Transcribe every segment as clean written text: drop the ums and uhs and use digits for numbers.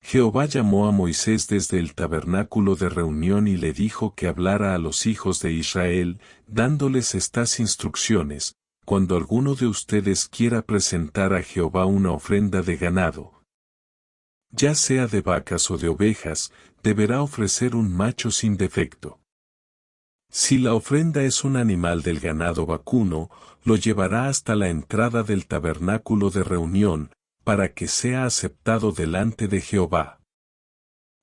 Jehová llamó a Moisés desde el tabernáculo de reunión y le dijo que hablara a los hijos de Israel, dándoles estas instrucciones: cuando alguno de ustedes quiera presentar a Jehová una ofrenda de ganado, ya sea de vacas o de ovejas, deberá ofrecer un macho sin defecto. Si la ofrenda es un animal del ganado vacuno, lo llevará hasta la entrada del tabernáculo de reunión, para que sea aceptado delante de Jehová.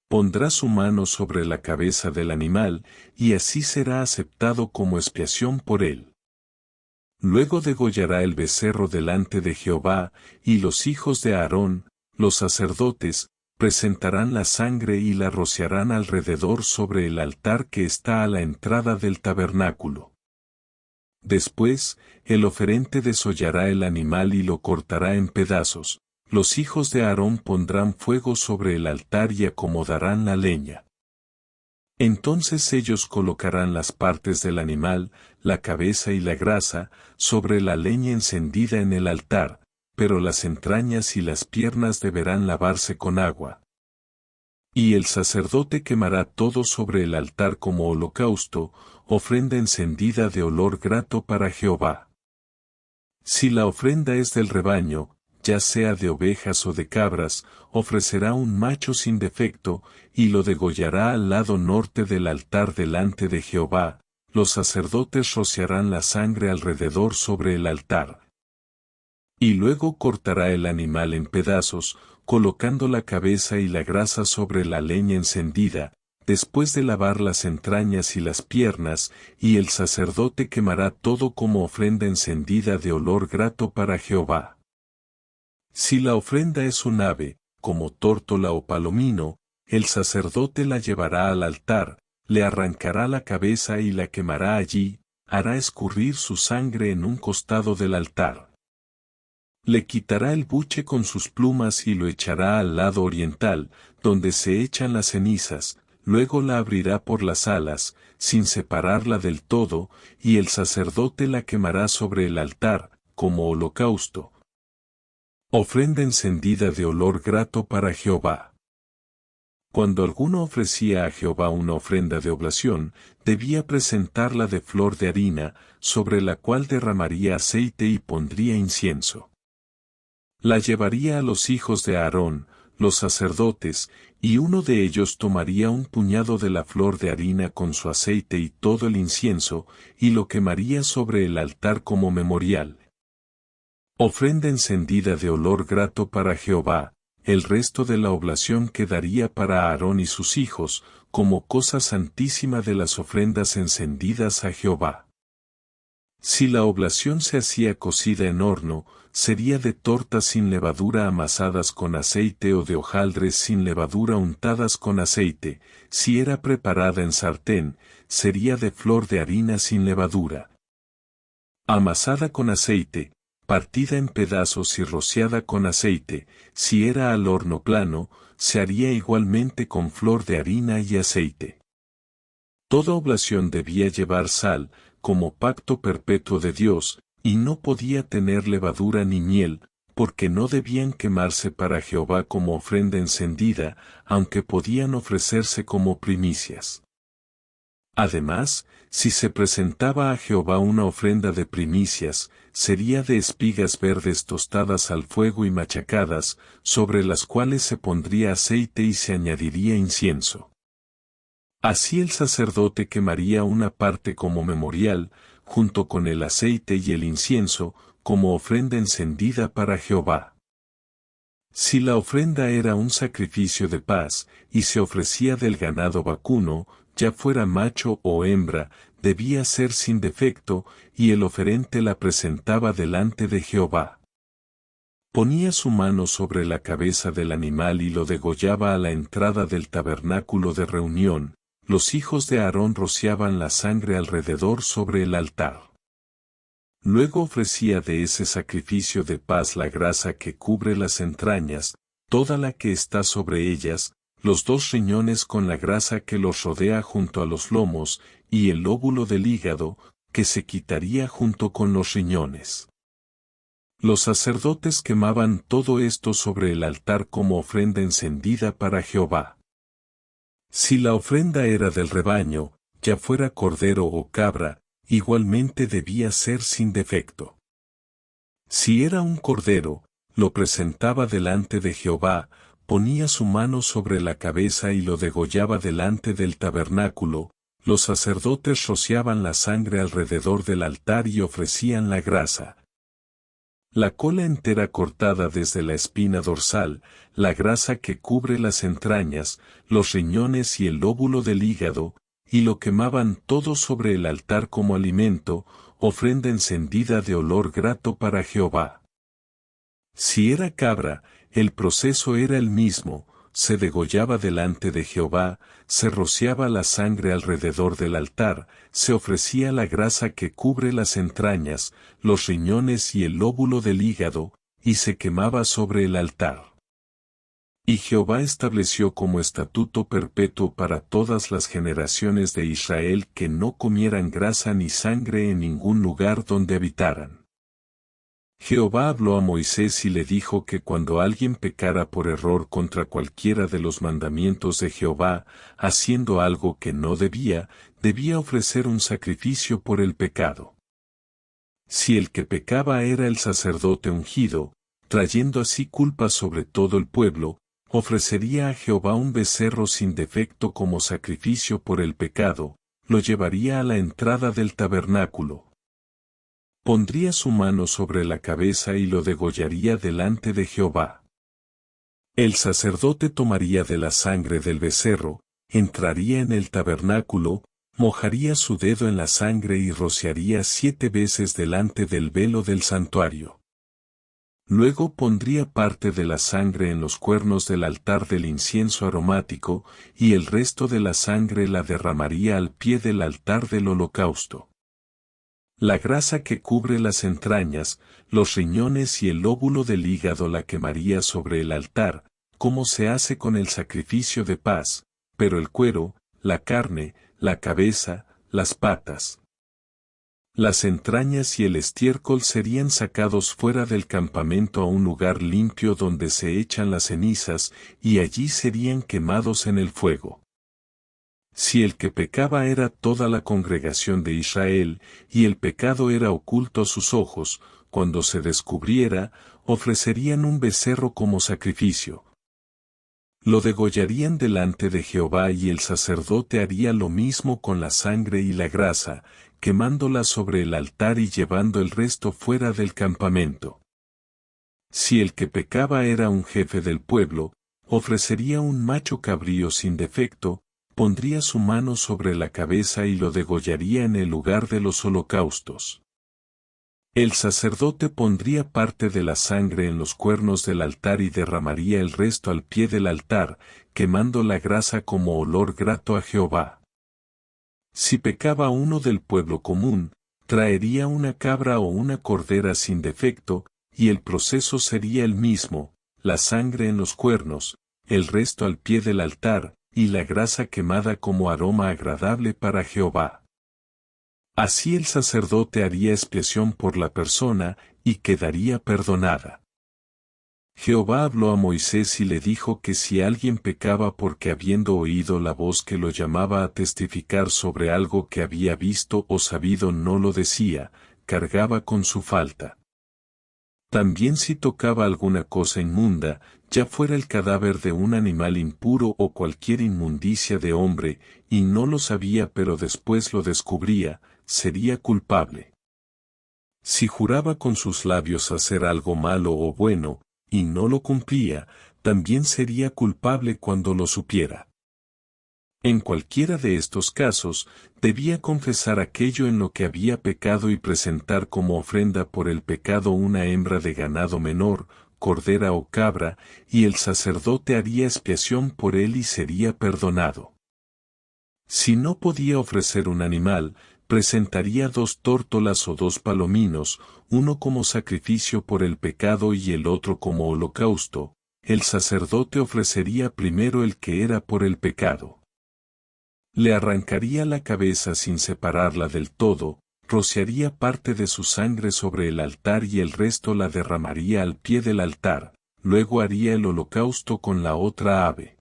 Pondrá su mano sobre la cabeza del animal, y así será aceptado como expiación por él. Luego degollará el becerro delante de Jehová, y los hijos de Aarón, los sacerdotes, presentarán la sangre y la rociarán alrededor sobre el altar que está a la entrada del tabernáculo. Después, el oferente desollará el animal y lo cortará en pedazos. Los hijos de Aarón pondrán fuego sobre el altar y acomodarán la leña. Entonces ellos colocarán las partes del animal, la cabeza y la grasa, sobre la leña encendida en el altar, pero las entrañas y las piernas deberán lavarse con agua. Y el sacerdote quemará todo sobre el altar como holocausto, ofrenda encendida de olor grato para Jehová. Si la ofrenda es del rebaño, ya sea de ovejas o de cabras, ofrecerá un macho sin defecto, y lo degollará al lado norte del altar delante de Jehová. Los sacerdotes rociarán la sangre alrededor sobre el altar. Y luego cortará el animal en pedazos, colocando la cabeza y la grasa sobre la leña encendida, después de lavar las entrañas y las piernas, y el sacerdote quemará todo como ofrenda encendida de olor grato para Jehová. Si la ofrenda es un ave, como tórtola o palomino, el sacerdote la llevará al altar, le arrancará la cabeza y la quemará allí, hará escurrir su sangre en un costado del altar. Le quitará el buche con sus plumas y lo echará al lado oriental, donde se echan las cenizas, luego la abrirá por las alas, sin separarla del todo, y el sacerdote la quemará sobre el altar, como holocausto. Ofrenda encendida de olor grato para Jehová. Cuando alguno ofrecía a Jehová una ofrenda de oblación, debía presentarla de flor de harina, sobre la cual derramaría aceite y pondría incienso. La llevaría a los hijos de Aarón, los sacerdotes, y uno de ellos tomaría un puñado de la flor de harina con su aceite y todo el incienso, y lo quemaría sobre el altar como memorial. Ofrenda encendida de olor grato para Jehová. El resto de la oblación quedaría para Aarón y sus hijos, como cosa santísima de las ofrendas encendidas a Jehová. Si la oblación se hacía cocida en horno, sería de tortas sin levadura amasadas con aceite o de hojaldres sin levadura untadas con aceite. Si era preparada en sartén, sería de flor de harina sin levadura, amasada con aceite, partida en pedazos y rociada con aceite. Si era al horno plano, se haría igualmente con flor de harina y aceite. Toda oblación debía llevar sal, como pacto perpetuo de Dios, y no podía tener levadura ni miel, porque no debían quemarse para Jehová como ofrenda encendida, aunque podían ofrecerse como primicias. Además, si se presentaba a Jehová una ofrenda de primicias, sería de espigas verdes tostadas al fuego y machacadas, sobre las cuales se pondría aceite y se añadiría incienso. Así el sacerdote quemaría una parte como memorial, junto con el aceite y el incienso, como ofrenda encendida para Jehová. Si la ofrenda era un sacrificio de paz, y se ofrecía del ganado vacuno, ya fuera macho o hembra, debía ser sin defecto, y el oferente la presentaba delante de Jehová. Ponía su mano sobre la cabeza del animal y lo degollaba a la entrada del tabernáculo de reunión. Los hijos de Aarón rociaban la sangre alrededor sobre el altar. Luego ofrecía de ese sacrificio de paz la grasa que cubre las entrañas, toda la que está sobre ellas, los 2 riñones con la grasa que los rodea junto a los lomos, y el lóbulo del hígado, que se quitaría junto con los riñones. Los sacerdotes quemaban todo esto sobre el altar como ofrenda encendida para Jehová. Si la ofrenda era del rebaño, ya fuera cordero o cabra, igualmente debía ser sin defecto. Si era un cordero, lo presentaba delante de Jehová, ponía su mano sobre la cabeza y lo degollaba delante del tabernáculo. Los sacerdotes rociaban la sangre alrededor del altar y ofrecían la grasa. La cola entera cortada desde la espina dorsal, la grasa que cubre las entrañas, los riñones y el lóbulo del hígado, y lo quemaban todo sobre el altar como alimento, ofrenda encendida de olor grato para Jehová. Si era cabra, el proceso era el mismo, se degollaba delante de Jehová, se rociaba la sangre alrededor del altar, se ofrecía la grasa que cubre las entrañas, los riñones y el lóbulo del hígado, y se quemaba sobre el altar. Y Jehová estableció como estatuto perpetuo para todas las generaciones de Israel que no comieran grasa ni sangre en ningún lugar donde habitaran. Jehová habló a Moisés y le dijo que cuando alguien pecara por error contra cualquiera de los mandamientos de Jehová, haciendo algo que no debía ofrecer un sacrificio por el pecado. Si el que pecaba era el sacerdote ungido, trayendo así culpa sobre todo el pueblo, ofrecería a Jehová un becerro sin defecto como sacrificio por el pecado, lo llevaría a la entrada del tabernáculo. Pondría su mano sobre la cabeza y lo degollaría delante de Jehová. El sacerdote tomaría de la sangre del becerro, entraría en el tabernáculo, mojaría su dedo en la sangre y rociaría 7 veces delante del velo del santuario. Luego pondría parte de la sangre en los cuernos del altar del incienso aromático, y el resto de la sangre la derramaría al pie del altar del holocausto. La grasa que cubre las entrañas, los riñones y el lóbulo del hígado la quemaría sobre el altar, como se hace con el sacrificio de paz, pero el cuero, la carne, la cabeza, las patas, las entrañas y el estiércol serían sacados fuera del campamento a un lugar limpio donde se echan las cenizas, y allí serían quemados en el fuego. Si el que pecaba era toda la congregación de Israel, y el pecado era oculto a sus ojos, cuando se descubriera, ofrecerían un becerro como sacrificio. Lo degollarían delante de Jehová y el sacerdote haría lo mismo con la sangre y la grasa, quemándola sobre el altar y llevando el resto fuera del campamento. Si el que pecaba era un jefe del pueblo, ofrecería un macho cabrío sin defecto, pondría su mano sobre la cabeza y lo degollaría en el lugar de los holocaustos. El sacerdote pondría parte de la sangre en los cuernos del altar y derramaría el resto al pie del altar, quemando la grasa como olor grato a Jehová. Si pecaba uno del pueblo común, traería una cabra o una cordera sin defecto, y el proceso sería el mismo, la sangre en los cuernos, el resto al pie del altar, y la grasa quemada como aroma agradable para Jehová. Así el sacerdote haría expiación por la persona, y quedaría perdonada. Jehová habló a Moisés y le dijo que si alguien pecaba porque habiendo oído la voz que lo llamaba a testificar sobre algo que había visto o sabido no lo decía, cargaba con su falta. También si tocaba alguna cosa inmunda, ya fuera el cadáver de un animal impuro o cualquier inmundicia de hombre, y no lo sabía pero después lo descubría, sería culpable. Si juraba con sus labios hacer algo malo o bueno, y no lo cumplía, también sería culpable cuando lo supiera. En cualquiera de estos casos, debía confesar aquello en lo que había pecado y presentar como ofrenda por el pecado una hembra de ganado menor, cordera o cabra, y el sacerdote haría expiación por él y sería perdonado. Si no podía ofrecer un animal, presentaría 2 tórtolas o 2 palominos, uno como sacrificio por el pecado y el otro como holocausto. El sacerdote ofrecería primero el que era por el pecado. Le arrancaría la cabeza sin separarla del todo, rociaría parte de su sangre sobre el altar y el resto la derramaría al pie del altar, luego haría el holocausto con la otra ave.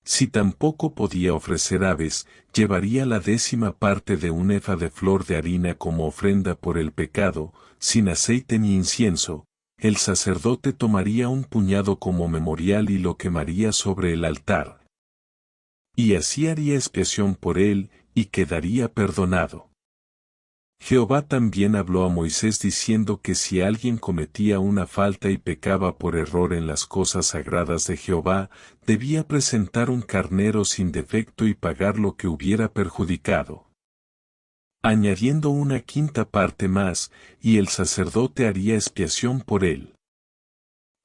Si tampoco podía ofrecer aves, llevaría la 10ª parte de un efa de flor de harina como ofrenda por el pecado, sin aceite ni incienso. El sacerdote tomaría un puñado como memorial y lo quemaría sobre el altar. Y así haría expiación por él, y quedaría perdonado. Jehová también habló a Moisés diciendo que si alguien cometía una falta y pecaba por error en las cosas sagradas de Jehová, debía presentar un carnero sin defecto y pagar lo que hubiera perjudicado, añadiendo una 5ª parte más, y el sacerdote haría expiación por él.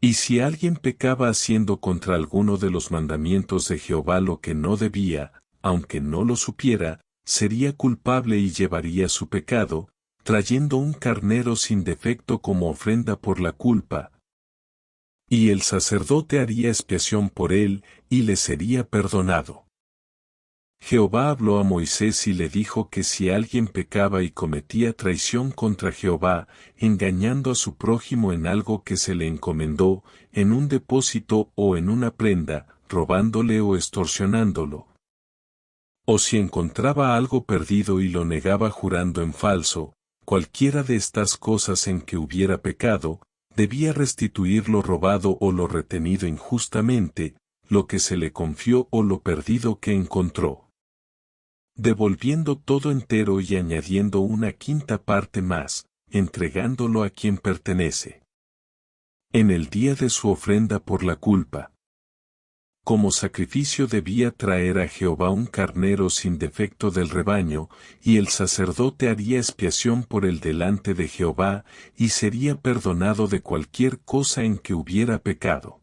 Y si alguien pecaba haciendo contra alguno de los mandamientos de Jehová lo que no debía, aunque no lo supiera, sería culpable y llevaría su pecado, trayendo un carnero sin defecto como ofrenda por la culpa. Y el sacerdote haría expiación por él, y le sería perdonado. Jehová habló a Moisés y le dijo que si alguien pecaba y cometía traición contra Jehová, engañando a su prójimo en algo que se le encomendó, en un depósito o en una prenda, robándole o extorsionándolo, o si encontraba algo perdido y lo negaba jurando en falso, cualquiera de estas cosas en que hubiera pecado, debía restituir lo robado o lo retenido injustamente, lo que se le confió o lo perdido que encontró, devolviendo todo entero y añadiendo una 5ª parte más, entregándolo a quien pertenece. En el día de su ofrenda por la culpa, como sacrificio debía traer a Jehová un carnero sin defecto del rebaño, y el sacerdote haría expiación por él delante de Jehová, y sería perdonado de cualquier cosa en que hubiera pecado.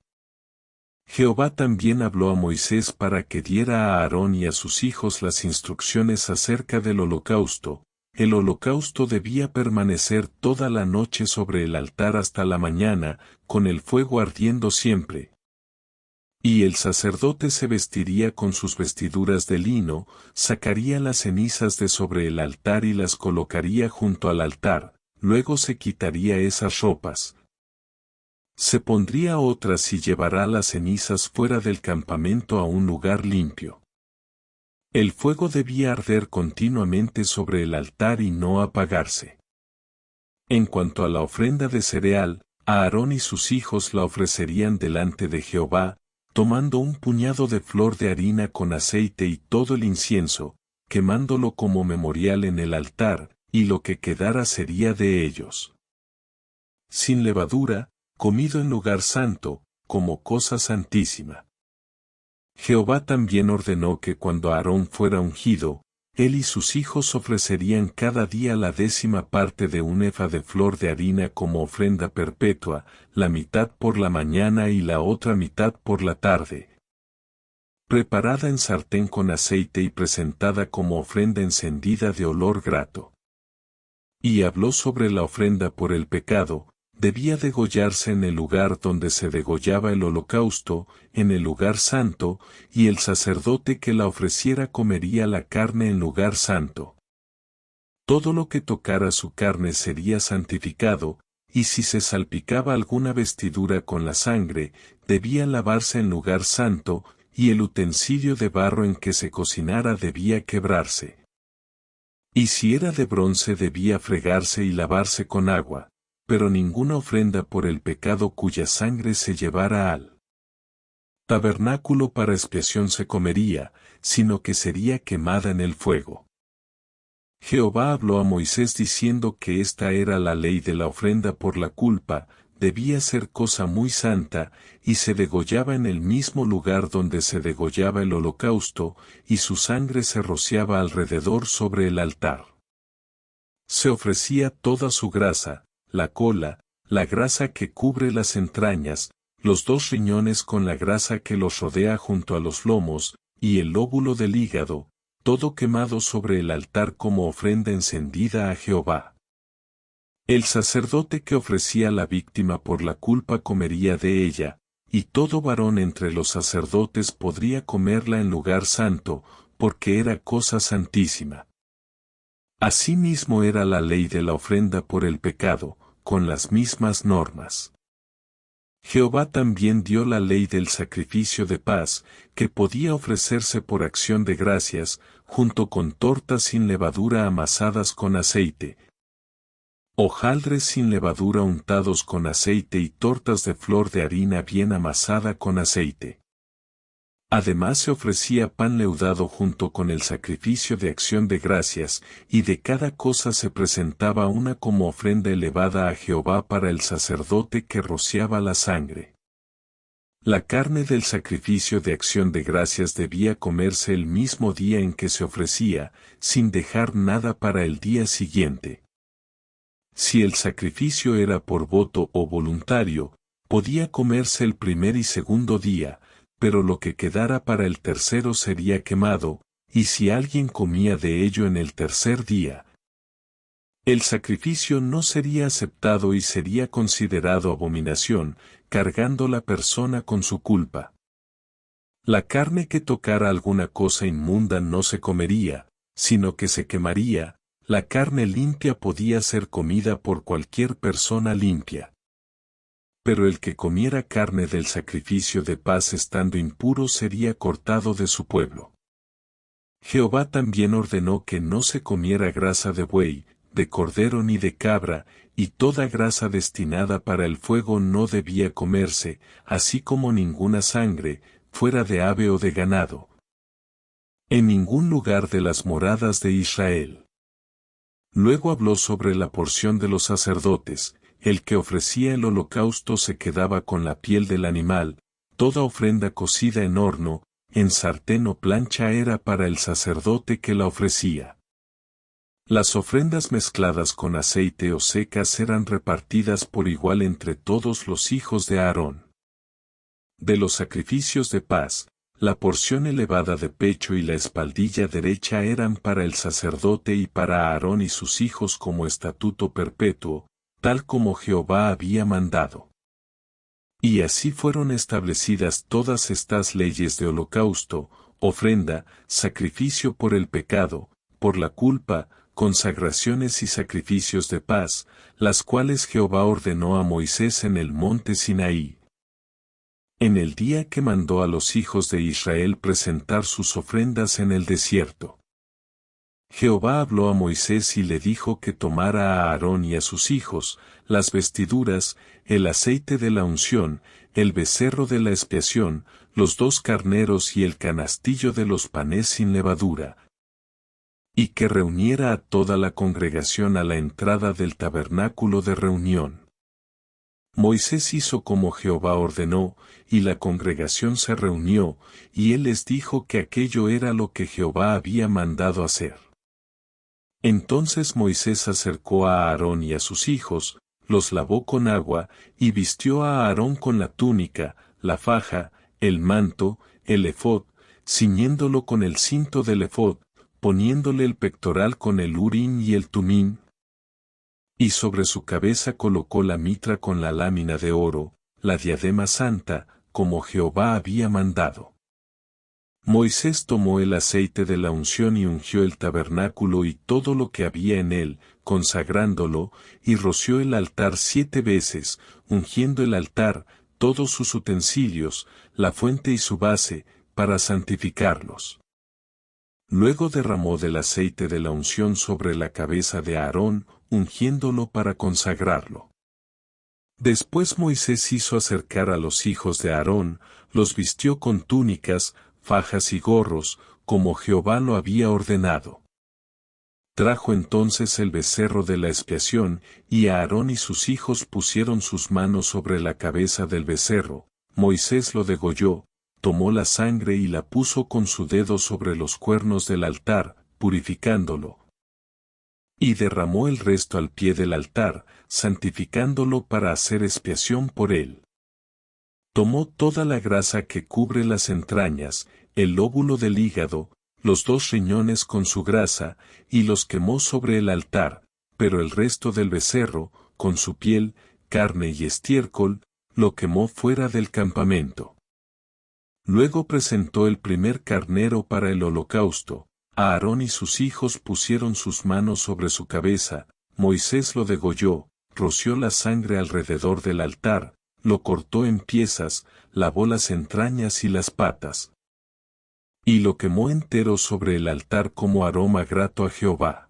Jehová también habló a Moisés para que diera a Aarón y a sus hijos las instrucciones acerca del holocausto. El holocausto debía permanecer toda la noche sobre el altar hasta la mañana, con el fuego ardiendo siempre. Y el sacerdote se vestiría con sus vestiduras de lino, sacaría las cenizas de sobre el altar y las colocaría junto al altar, luego se quitaría esas ropas. Se pondría otras y llevará las cenizas fuera del campamento a un lugar limpio. El fuego debía arder continuamente sobre el altar y no apagarse. En cuanto a la ofrenda de cereal, Aarón y sus hijos la ofrecerían delante de Jehová, tomando un puñado de flor de harina con aceite y todo el incienso, quemándolo como memorial en el altar, y lo que quedara sería de ellos. Sin levadura, comido en lugar santo, como cosa santísima. Jehová también ordenó que cuando Aarón fuera ungido, él y sus hijos ofrecerían cada día la 10ª parte de un efa de flor de harina como ofrenda perpetua, la mitad por la mañana y la otra mitad por la tarde, preparada en sartén con aceite y presentada como ofrenda encendida de olor grato. Y habló sobre la ofrenda por el pecado. Debía degollarse en el lugar donde se degollaba el holocausto, en el lugar santo, y el sacerdote que la ofreciera comería la carne en lugar santo. Todo lo que tocara su carne sería santificado, y si se salpicaba alguna vestidura con la sangre, debía lavarse en lugar santo, y el utensilio de barro en que se cocinara debía quebrarse. Y si era de bronce debía fregarse y lavarse con agua, pero ninguna ofrenda por el pecado cuya sangre se llevara al tabernáculo para expiación se comería, sino que sería quemada en el fuego. Jehová habló a Moisés diciendo que esta era la ley de la ofrenda por la culpa, debía ser cosa muy santa, y se degollaba en el mismo lugar donde se degollaba el holocausto, y su sangre se rociaba alrededor sobre el altar. Se ofrecía toda su grasa, la cola, la grasa que cubre las entrañas, los 2 riñones con la grasa que los rodea junto a los lomos, y el lóbulo del hígado, todo quemado sobre el altar como ofrenda encendida a Jehová. El sacerdote que ofrecía la víctima por la culpa comería de ella, y todo varón entre los sacerdotes podría comerla en lugar santo, porque era cosa santísima. Asimismo era la ley de la ofrenda por el pecado, con las mismas normas. Jehová también dio la ley del sacrificio de paz, que podía ofrecerse por acción de gracias, junto con tortas sin levadura amasadas con aceite, hojaldres sin levadura untados con aceite y tortas de flor de harina bien amasada con aceite. Además se ofrecía pan leudado junto con el sacrificio de acción de gracias, y de cada cosa se presentaba una como ofrenda elevada a Jehová para el sacerdote que rociaba la sangre. La carne del sacrificio de acción de gracias debía comerse el mismo día en que se ofrecía, sin dejar nada para el día siguiente. Si el sacrificio era por voto o voluntario, podía comerse el primer y segundo día, pero lo que quedara para el tercero sería quemado, y si alguien comía de ello en el tercer día, el sacrificio no sería aceptado y sería considerado abominación, cargando la persona con su culpa. La carne que tocara alguna cosa inmunda no se comería, sino que se quemaría. La carne limpia podía ser comida por cualquier persona limpia. Pero el que comiera carne del sacrificio de paz estando impuro sería cortado de su pueblo. Jehová también ordenó que no se comiera grasa de buey, de cordero ni de cabra, y toda grasa destinada para el fuego no debía comerse, así como ninguna sangre, fuera de ave o de ganado. En ningún lugar de las moradas de Israel. Luego habló sobre la porción de los sacerdotes. El que ofrecía el holocausto se quedaba con la piel del animal, toda ofrenda cocida en horno, en sartén o plancha era para el sacerdote que la ofrecía. Las ofrendas mezcladas con aceite o secas eran repartidas por igual entre todos los hijos de Aarón. De los sacrificios de paz, la porción elevada de pecho y la espaldilla derecha eran para el sacerdote y para Aarón y sus hijos como estatuto perpetuo, tal como Jehová había mandado. Y así fueron establecidas todas estas leyes de holocausto, ofrenda, sacrificio por el pecado, por la culpa, consagraciones y sacrificios de paz, las cuales Jehová ordenó a Moisés en el monte Sinaí. En el día que mandó a los hijos de Israel presentar sus ofrendas en el desierto. Jehová habló a Moisés y le dijo que tomara a Aarón y a sus hijos, las vestiduras, el aceite de la unción, el becerro de la expiación, los 2 carneros y el canastillo de los panes sin levadura. Y que reuniera a toda la congregación a la entrada del tabernáculo de reunión. Moisés hizo como Jehová ordenó, y la congregación se reunió, y él les dijo que aquello era lo que Jehová había mandado hacer. Entonces Moisés acercó a Aarón y a sus hijos, los lavó con agua, y vistió a Aarón con la túnica, la faja, el manto, el efod, ciñéndolo con el cinto del efod, poniéndole el pectoral con el urín y el tumín. Y sobre su cabeza colocó la mitra con la lámina de oro, la diadema santa, como Jehová había mandado. Moisés tomó el aceite de la unción y ungió el tabernáculo y todo lo que había en él, consagrándolo, y roció el altar 7 veces, ungiendo el altar, todos sus utensilios, la fuente y su base, para santificarlos. Luego derramó del aceite de la unción sobre la cabeza de Aarón, ungiéndolo para consagrarlo. Después Moisés hizo acercar a los hijos de Aarón, los vistió con túnicas, fajas y gorros, como Jehová lo había ordenado. Trajo entonces el becerro de la expiación, y Aarón y sus hijos pusieron sus manos sobre la cabeza del becerro. Moisés lo degolló, tomó la sangre y la puso con su dedo sobre los cuernos del altar, purificándolo. Y derramó el resto al pie del altar, santificándolo para hacer expiación por él. Tomó toda la grasa que cubre las entrañas, el lóbulo del hígado, los 2 riñones con su grasa, y los quemó sobre el altar, pero el resto del becerro, con su piel, carne y estiércol, lo quemó fuera del campamento. Luego presentó el primer carnero para el holocausto, Aarón y sus hijos pusieron sus manos sobre su cabeza, Moisés lo degolló, roció la sangre alrededor del altar, lo cortó en piezas, lavó las entrañas y las patas. Y lo quemó entero sobre el altar como aroma grato a Jehová.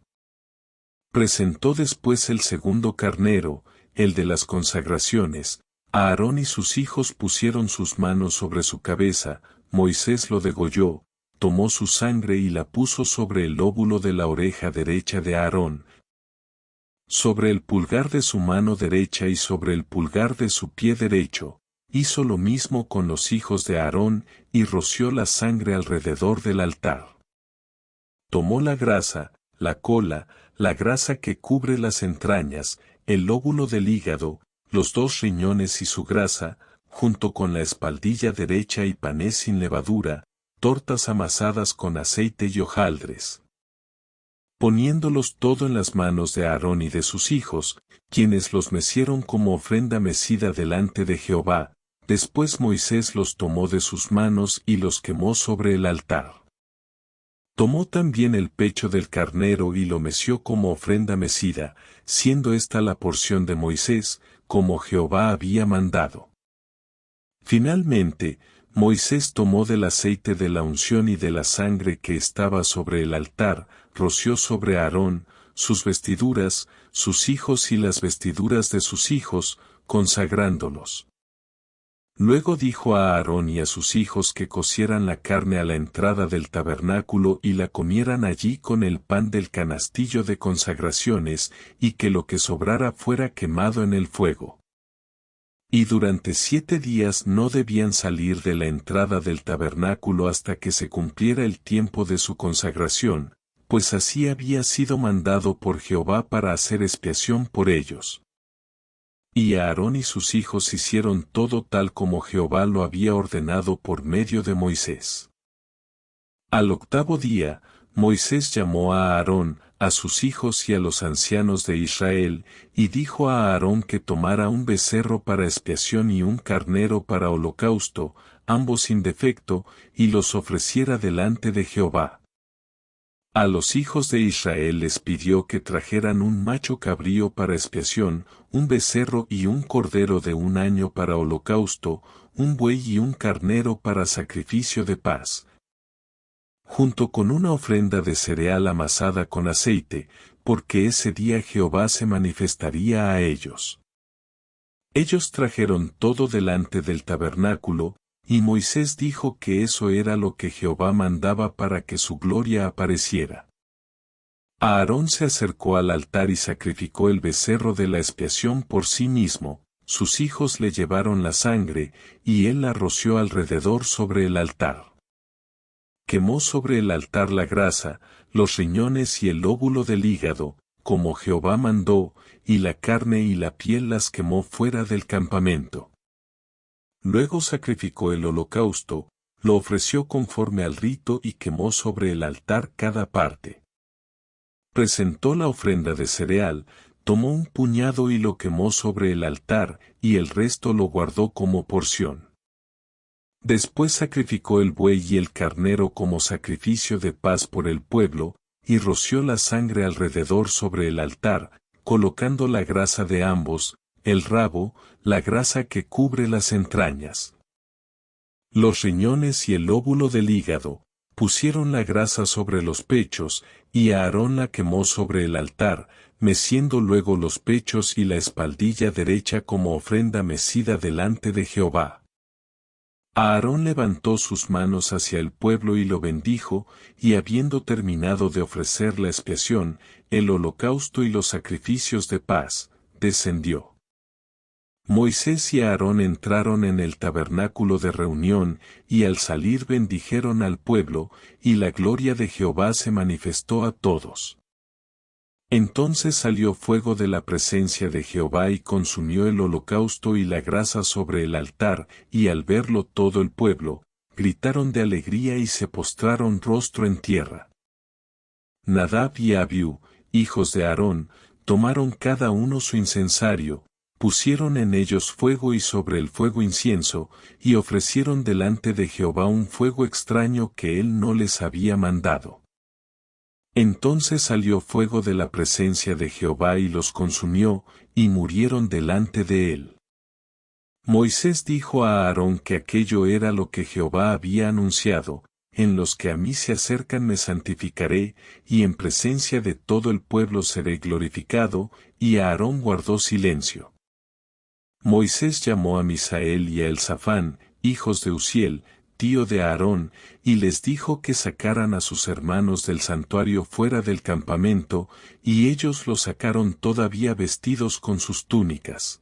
Presentó después el segundo carnero, el de las consagraciones. Aarón y sus hijos pusieron sus manos sobre su cabeza, Moisés lo degolló, tomó su sangre y la puso sobre el lóbulo de la oreja derecha de Aarón, sobre el pulgar de su mano derecha y sobre el pulgar de su pie derecho. Hizo lo mismo con los hijos de Aarón, y roció la sangre alrededor del altar. Tomó la grasa, la cola, la grasa que cubre las entrañas, el lóbulo del hígado, los 2 riñones y su grasa, junto con la espaldilla derecha y panes sin levadura, tortas amasadas con aceite y hojaldres. Poniéndolos todo en las manos de Aarón y de sus hijos, quienes los mecieron como ofrenda mecida delante de Jehová. Después Moisés los tomó de sus manos y los quemó sobre el altar. Tomó también el pecho del carnero y lo meció como ofrenda mecida, siendo esta la porción de Moisés, como Jehová había mandado. Finalmente, Moisés tomó del aceite de la unción y de la sangre que estaba sobre el altar, roció sobre Aarón, sus vestiduras, sus hijos y las vestiduras de sus hijos, consagrándolos. Luego dijo a Aarón y a sus hijos que cocieran la carne a la entrada del tabernáculo y la comieran allí con el pan del canastillo de consagraciones, y que lo que sobrara fuera quemado en el fuego. Y durante 7 días no debían salir de la entrada del tabernáculo hasta que se cumpliera el tiempo de su consagración, pues así había sido mandado por Jehová para hacer expiación por ellos. Y Aarón y sus hijos hicieron todo tal como Jehová lo había ordenado por medio de Moisés. Al 8º día, Moisés llamó a Aarón, a sus hijos y a los ancianos de Israel, y dijo a Aarón que tomara un becerro para expiación y un carnero para holocausto, ambos sin defecto, y los ofreciera delante de Jehová. A los hijos de Israel les pidió que trajeran un macho cabrío para expiación, un becerro y un cordero de 1 año para holocausto, un buey y un carnero para sacrificio de paz, junto con una ofrenda de cereal amasada con aceite, porque ese día Jehová se manifestaría a ellos. Ellos trajeron todo delante del tabernáculo, y Moisés dijo que eso era lo que Jehová mandaba para que su gloria apareciera. Aarón se acercó al altar y sacrificó el becerro de la expiación por sí mismo, sus hijos le llevaron la sangre, y él la roció alrededor sobre el altar. Quemó sobre el altar la grasa, los riñones y el lóbulo del hígado, como Jehová mandó, y la carne y la piel las quemó fuera del campamento. Luego sacrificó el holocausto, lo ofreció conforme al rito y quemó sobre el altar cada parte. Presentó la ofrenda de cereal, tomó un puñado y lo quemó sobre el altar, y el resto lo guardó como porción. Después sacrificó el buey y el carnero como sacrificio de paz por el pueblo, y roció la sangre alrededor sobre el altar, colocando la grasa de ambos, el rabo, la grasa que cubre las entrañas, los riñones y el lóbulo del hígado, pusieron la grasa sobre los pechos, y Aarón la quemó sobre el altar, meciendo luego los pechos y la espaldilla derecha como ofrenda mecida delante de Jehová. Aarón levantó sus manos hacia el pueblo y lo bendijo, y habiendo terminado de ofrecer la expiación, el holocausto y los sacrificios de paz, descendió. Moisés y Aarón entraron en el tabernáculo de reunión, y al salir bendijeron al pueblo, y la gloria de Jehová se manifestó a todos. Entonces salió fuego de la presencia de Jehová y consumió el holocausto y la grasa sobre el altar, y al verlo todo el pueblo, gritaron de alegría y se postraron rostro en tierra. Nadab y Abiú, hijos de Aarón, tomaron cada uno su incensario, pusieron en ellos fuego y sobre el fuego incienso, y ofrecieron delante de Jehová un fuego extraño que él no les había mandado. Entonces salió fuego de la presencia de Jehová y los consumió, y murieron delante de él. Moisés dijo a Aarón que aquello era lo que Jehová había anunciado: en los que a mí se acercan me santificaré, y en presencia de todo el pueblo seré glorificado, y Aarón guardó silencio. Moisés llamó a Misael y a Elzafán, hijos de Uziel, tío de Aarón, y les dijo que sacaran a sus hermanos del santuario fuera del campamento, y ellos los sacaron todavía vestidos con sus túnicas.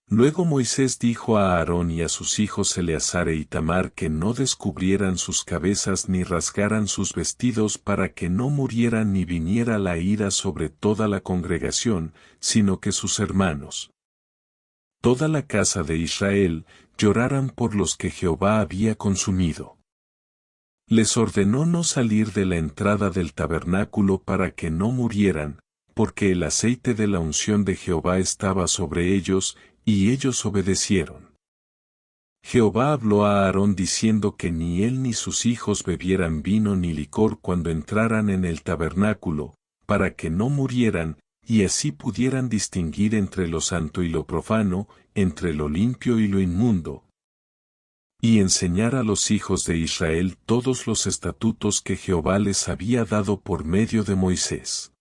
Luego Moisés dijo a Aarón y a sus hijos Eleazar e Itamar que no descubrieran sus cabezas ni rasgaran sus vestidos para que no murieran ni viniera la ira sobre toda la congregación, sino que sus hermanos, toda la casa de Israel, lloraran por los que Jehová había consumido. Les ordenó no salir de la entrada del tabernáculo para que no murieran, porque el aceite de la unción de Jehová estaba sobre ellos, y ellos obedecieron. Jehová habló a Aarón diciendo que ni él ni sus hijos bebieran vino ni licor cuando entraran en el tabernáculo, para que no murieran, y así pudieran distinguir entre lo santo y lo profano, entre lo limpio y lo inmundo, y enseñar a los hijos de Israel todos los estatutos que Jehová les había dado por medio de Moisés.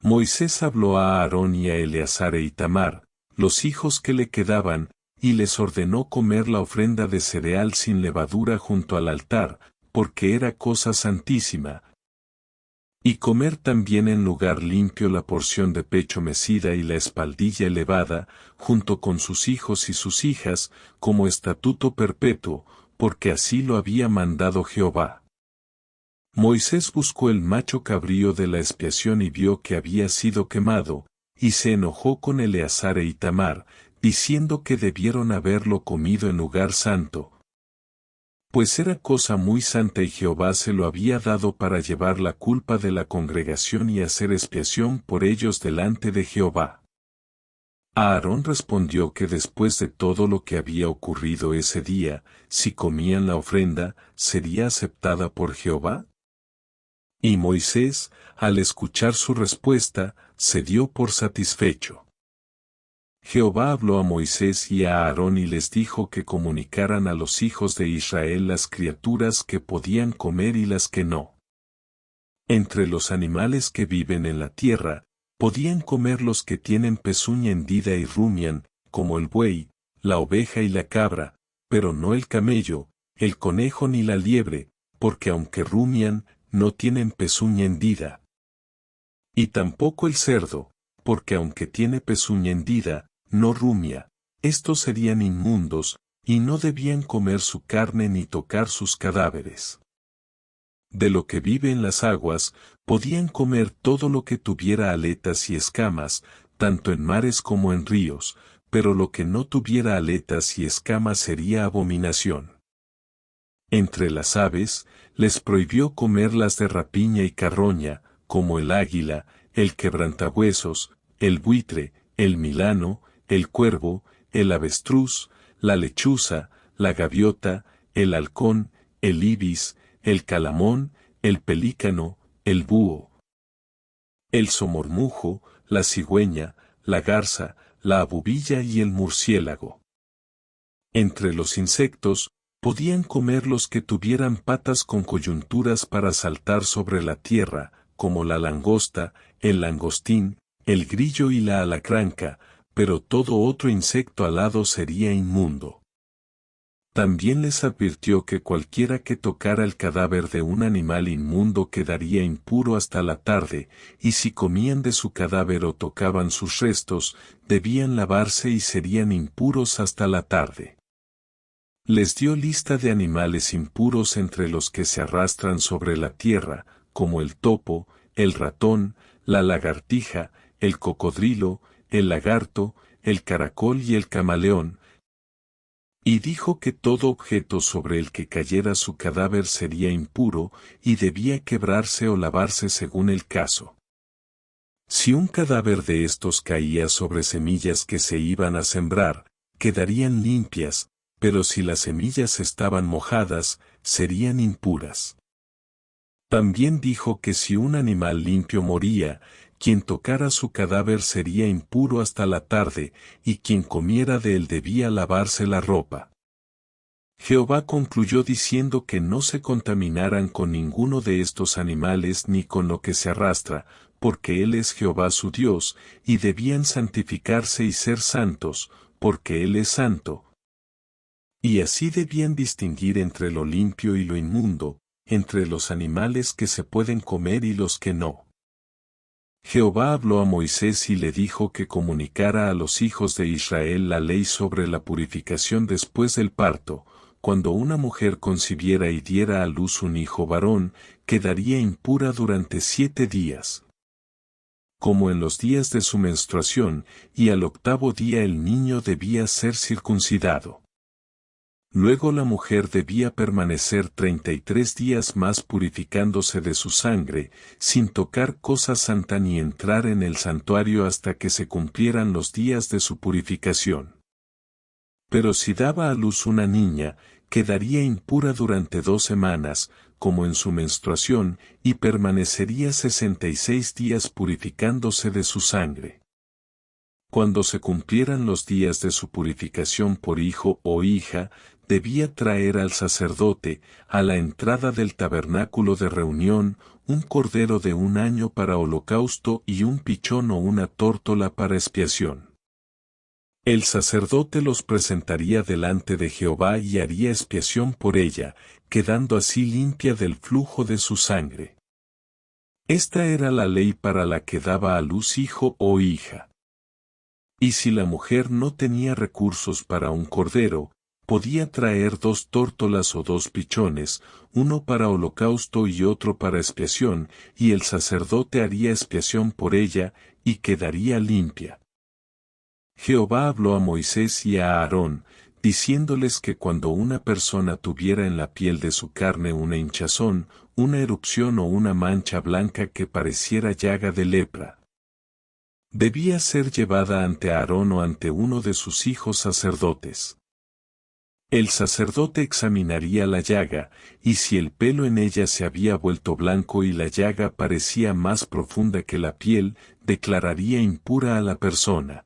Moisés habló a Aarón y a Eleazar e Itamar, los hijos que le quedaban, y les ordenó comer la ofrenda de cereal sin levadura junto al altar, porque era cosa santísima, y comer también en lugar limpio la porción de pecho mecida y la espaldilla elevada, junto con sus hijos y sus hijas, como estatuto perpetuo, porque así lo había mandado Jehová. Moisés buscó el macho cabrío de la expiación y vio que había sido quemado, y se enojó con Eleazar e Itamar, diciendo que debieron haberlo comido en lugar santo, pues era cosa muy santa y Jehová se lo había dado para llevar la culpa de la congregación y hacer expiación por ellos delante de Jehová. Aarón respondió que después de todo lo que había ocurrido ese día, si comían la ofrenda, ¿sería aceptada por Jehová? Y Moisés, al escuchar su respuesta, se dio por satisfecho. Jehová habló a Moisés y a Aarón y les dijo que comunicaran a los hijos de Israel las criaturas que podían comer y las que no. Entre los animales que viven en la tierra, podían comer los que tienen pezuña hendida y rumian, como el buey, la oveja y la cabra, pero no el camello, el conejo ni la liebre, porque aunque rumian, no tienen pezuña hendida. Y tampoco el cerdo, porque aunque tiene pezuña hendida, no rumia. Estos serían inmundos, y no debían comer su carne ni tocar sus cadáveres. De lo que vive en las aguas, podían comer todo lo que tuviera aletas y escamas, tanto en mares como en ríos, pero lo que no tuviera aletas y escamas sería abominación. Entre las aves, les prohibió comer las de rapiña y carroña, como el águila, el quebrantahuesos, el buitre, el milano, el cuervo, el avestruz, la lechuza, la gaviota, el halcón, el ibis, el calamón, el pelícano, el búho, el somormujo, la cigüeña, la garza, la abubilla y el murciélago. Entre los insectos, podían comer los que tuvieran patas con coyunturas para saltar sobre la tierra, como la langosta, el langostín, el grillo y la alacranca, pero todo otro insecto alado sería inmundo. También les advirtió que cualquiera que tocara el cadáver de un animal inmundo quedaría impuro hasta la tarde, y si comían de su cadáver o tocaban sus restos, debían lavarse y serían impuros hasta la tarde. Les dio lista de animales impuros entre los que se arrastran sobre la tierra, como el topo, el ratón, la lagartija, el cocodrilo, el lagarto, el caracol y el camaleón. Y dijo que todo objeto sobre el que cayera su cadáver sería impuro, y debía quebrarse o lavarse según el caso. Si un cadáver de estos caía sobre semillas que se iban a sembrar, quedarían limpias, pero si las semillas estaban mojadas, serían impuras. También dijo que si un animal limpio moría, quien tocara su cadáver sería impuro hasta la tarde, y quien comiera de él debía lavarse la ropa. Jehová concluyó diciendo que no se contaminaran con ninguno de estos animales ni con lo que se arrastra, porque Él es Jehová su Dios, y debían santificarse y ser santos, porque Él es santo. Y así debían distinguir entre lo limpio y lo inmundo, entre los animales que se pueden comer y los que no. Jehová habló a Moisés y le dijo que comunicara a los hijos de Israel la ley sobre la purificación después del parto. Cuando una mujer concibiera y diera a luz un hijo varón, quedaría impura durante 7 días. Como en los días de su menstruación, y al 8º día el niño debía ser circuncidado. Luego la mujer debía permanecer 33 días más purificándose de su sangre, sin tocar cosa santa ni entrar en el santuario hasta que se cumplieran los días de su purificación. Pero si daba a luz una niña, quedaría impura durante 2 semanas, como en su menstruación, y permanecería 66 días purificándose de su sangre. Cuando se cumplieran los días de su purificación por hijo o hija, debía traer al sacerdote, a la entrada del tabernáculo de reunión, un cordero de 1 año para holocausto y un pichón o una tórtola para expiación. El sacerdote los presentaría delante de Jehová y haría expiación por ella, quedando así limpia del flujo de su sangre. Esta era la ley para la que daba a luz hijo o hija. Y si la mujer no tenía recursos para un cordero, podía traer 2 tórtolas o 2 pichones, uno para holocausto y otro para expiación, y el sacerdote haría expiación por ella, y quedaría limpia. Jehová habló a Moisés y a Aarón, diciéndoles que cuando una persona tuviera en la piel de su carne una hinchazón, una erupción o una mancha blanca que pareciera llaga de lepra, debía ser llevada ante Aarón o ante uno de sus hijos sacerdotes. El sacerdote examinaría la llaga, y si el pelo en ella se había vuelto blanco y la llaga parecía más profunda que la piel, declararía impura a la persona.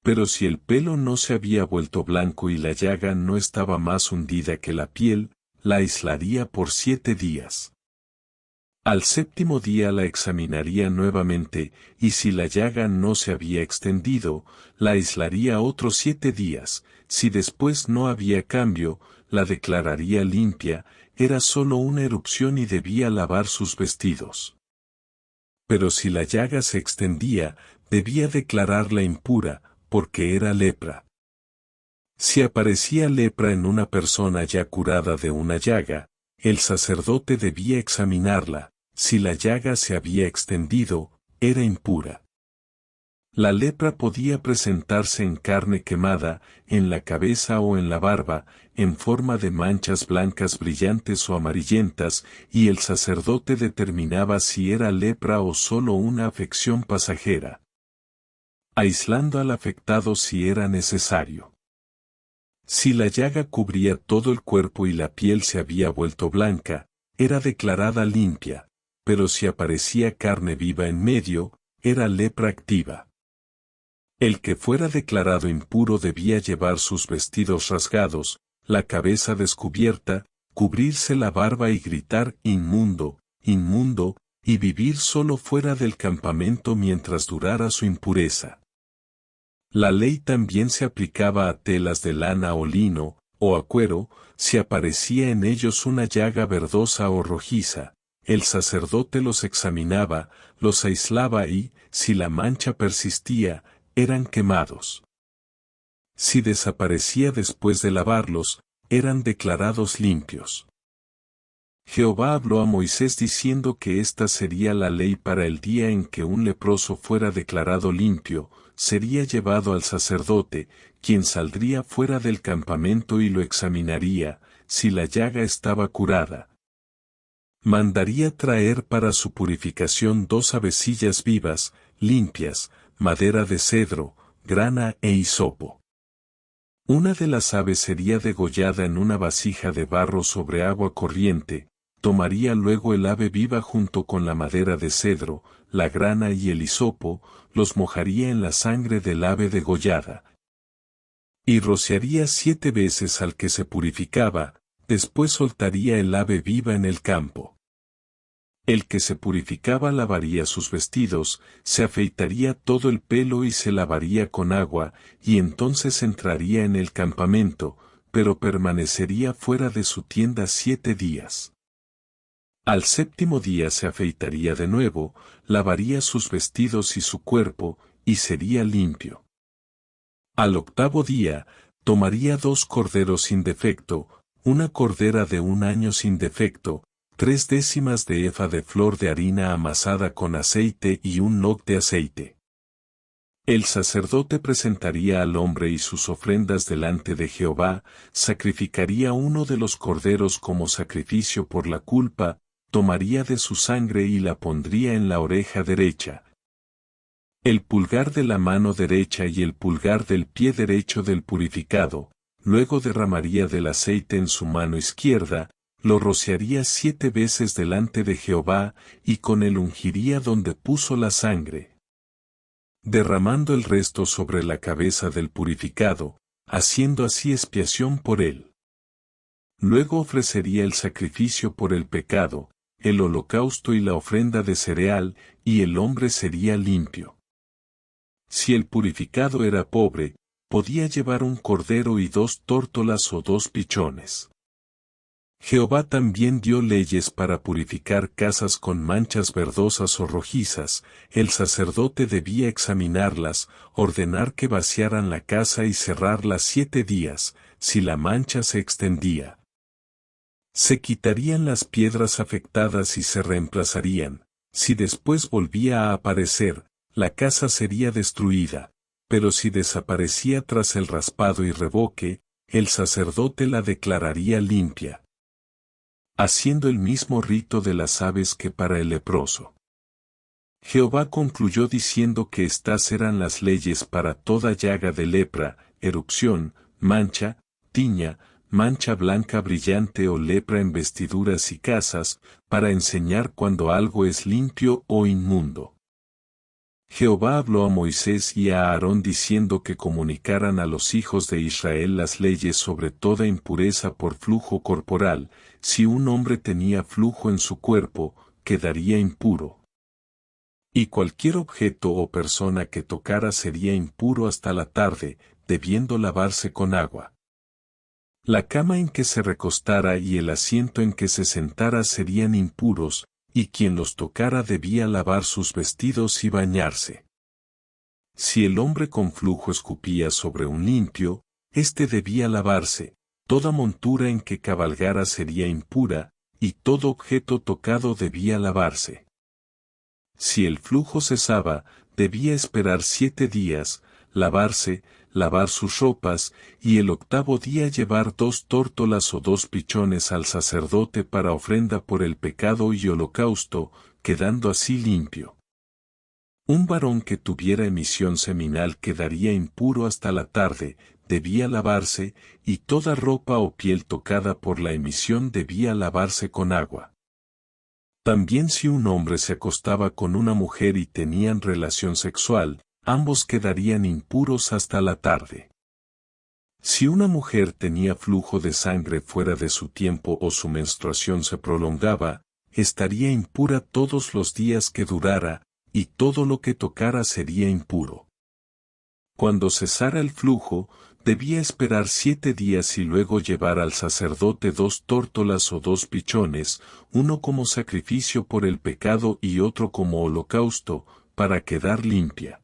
Pero si el pelo no se había vuelto blanco y la llaga no estaba más hundida que la piel, la aislaría por 7 días. Al 7º día la examinaría nuevamente, y si la llaga no se había extendido, la aislaría otros 7 días, si después no había cambio, la declararía limpia, era solo una erupción y debía lavar sus vestidos. Pero si la llaga se extendía, debía declararla impura, porque era lepra. Si aparecía lepra en una persona ya curada de una llaga, el sacerdote debía examinarla, si la llaga se había extendido, era impura. La lepra podía presentarse en carne quemada, en la cabeza o en la barba, en forma de manchas blancas brillantes o amarillentas, y el sacerdote determinaba si era lepra o solo una afección pasajera, aislando al afectado si era necesario. Si la llaga cubría todo el cuerpo y la piel se había vuelto blanca, era declarada limpia, pero si aparecía carne viva en medio, era lepra activa. El que fuera declarado impuro debía llevar sus vestidos rasgados, la cabeza descubierta, cubrirse la barba y gritar inmundo, inmundo, y vivir solo fuera del campamento mientras durara su impureza. La ley también se aplicaba a telas de lana o lino, o a cuero, si aparecía en ellos una llaga verdosa o rojiza, el sacerdote los examinaba, los aislaba y, si la mancha persistía, eran quemados. Si desaparecía después de lavarlos, eran declarados limpios. Jehová habló a Moisés diciendo que esta sería la ley para el día en que un leproso fuera declarado limpio, sería llevado al sacerdote, quien saldría fuera del campamento y lo examinaría, si la llaga estaba curada. Mandaría traer para su purificación 2 avecillas vivas, limpias, madera de cedro, grana e hisopo. Una de las aves sería degollada en una vasija de barro sobre agua corriente, tomaría luego el ave viva junto con la madera de cedro, la grana y el hisopo, los mojaría en la sangre del ave degollada. Y rociaría 7 veces al que se purificaba, después soltaría el ave viva en el campo. El que se purificaba lavaría sus vestidos, se afeitaría todo el pelo y se lavaría con agua, y entonces entraría en el campamento, pero permanecería fuera de su tienda 7 días. Al 7º día se afeitaría de nuevo, lavaría sus vestidos y su cuerpo, y sería limpio. Al 8º día, tomaría 2 corderos sin defecto, una cordera de 1 año sin defecto, 3/10 de efa de flor de harina amasada con aceite y 1 log de aceite. El sacerdote presentaría al hombre y sus ofrendas delante de Jehová, sacrificaría uno de los corderos como sacrificio por la culpa, tomaría de su sangre y la pondría en la oreja derecha, el pulgar de la mano derecha y el pulgar del pie derecho del purificado, luego derramaría del aceite en su mano izquierda, lo rociaría 7 veces delante de Jehová, y con él ungiría donde puso la sangre, derramando el resto sobre la cabeza del purificado, haciendo así expiación por él. Luego ofrecería el sacrificio por el pecado, el holocausto y la ofrenda de cereal, y el hombre sería limpio. Si el purificado era pobre, podía llevar 1 cordero y 2 tórtolas o 2 pichones. Jehová también dio leyes para purificar casas con manchas verdosas o rojizas, el sacerdote debía examinarlas, ordenar que vaciaran la casa y cerrarla 7 días, si la mancha se extendía. Se quitarían las piedras afectadas y se reemplazarían, si después volvía a aparecer, la casa sería destruida, pero si desaparecía tras el raspado y revoque, el sacerdote la declararía limpia, haciendo el mismo rito de las aves que para el leproso. Jehová concluyó diciendo que estas eran las leyes para toda llaga de lepra, erupción, mancha, tiña, mancha blanca brillante o lepra en vestiduras y casas, para enseñar cuando algo es limpio o inmundo. Jehová habló a Moisés y a Aarón diciendo que comunicaran a los hijos de Israel las leyes sobre toda impureza por flujo corporal. Si un hombre tenía flujo en su cuerpo, quedaría impuro. Y cualquier objeto o persona que tocara sería impuro hasta la tarde, debiendo lavarse con agua. La cama en que se recostara y el asiento en que se sentara serían impuros, y quien los tocara debía lavar sus vestidos y bañarse. Si el hombre con flujo escupía sobre un limpio, éste debía lavarse, toda montura en que cabalgara sería impura, y todo objeto tocado debía lavarse. Si el flujo cesaba, debía esperar 7 días, lavarse, lavar sus ropas, y el 8º día llevar 2 tórtolas o 2 pichones al sacerdote para ofrenda por el pecado y holocausto, quedando así limpio. Un varón que tuviera emisión seminal quedaría impuro hasta la tarde, debía lavarse, y toda ropa o piel tocada por la emisión debía lavarse con agua. También si un hombre se acostaba con una mujer y tenían relación sexual, ambos quedarían impuros hasta la tarde. Si una mujer tenía flujo de sangre fuera de su tiempo o su menstruación se prolongaba, estaría impura todos los días que durara, y todo lo que tocara sería impuro. Cuando cesara el flujo, debía esperar 7 días y luego llevar al sacerdote 2 tórtolas o 2 pichones, uno como sacrificio por el pecado y otro como holocausto, para quedar limpia.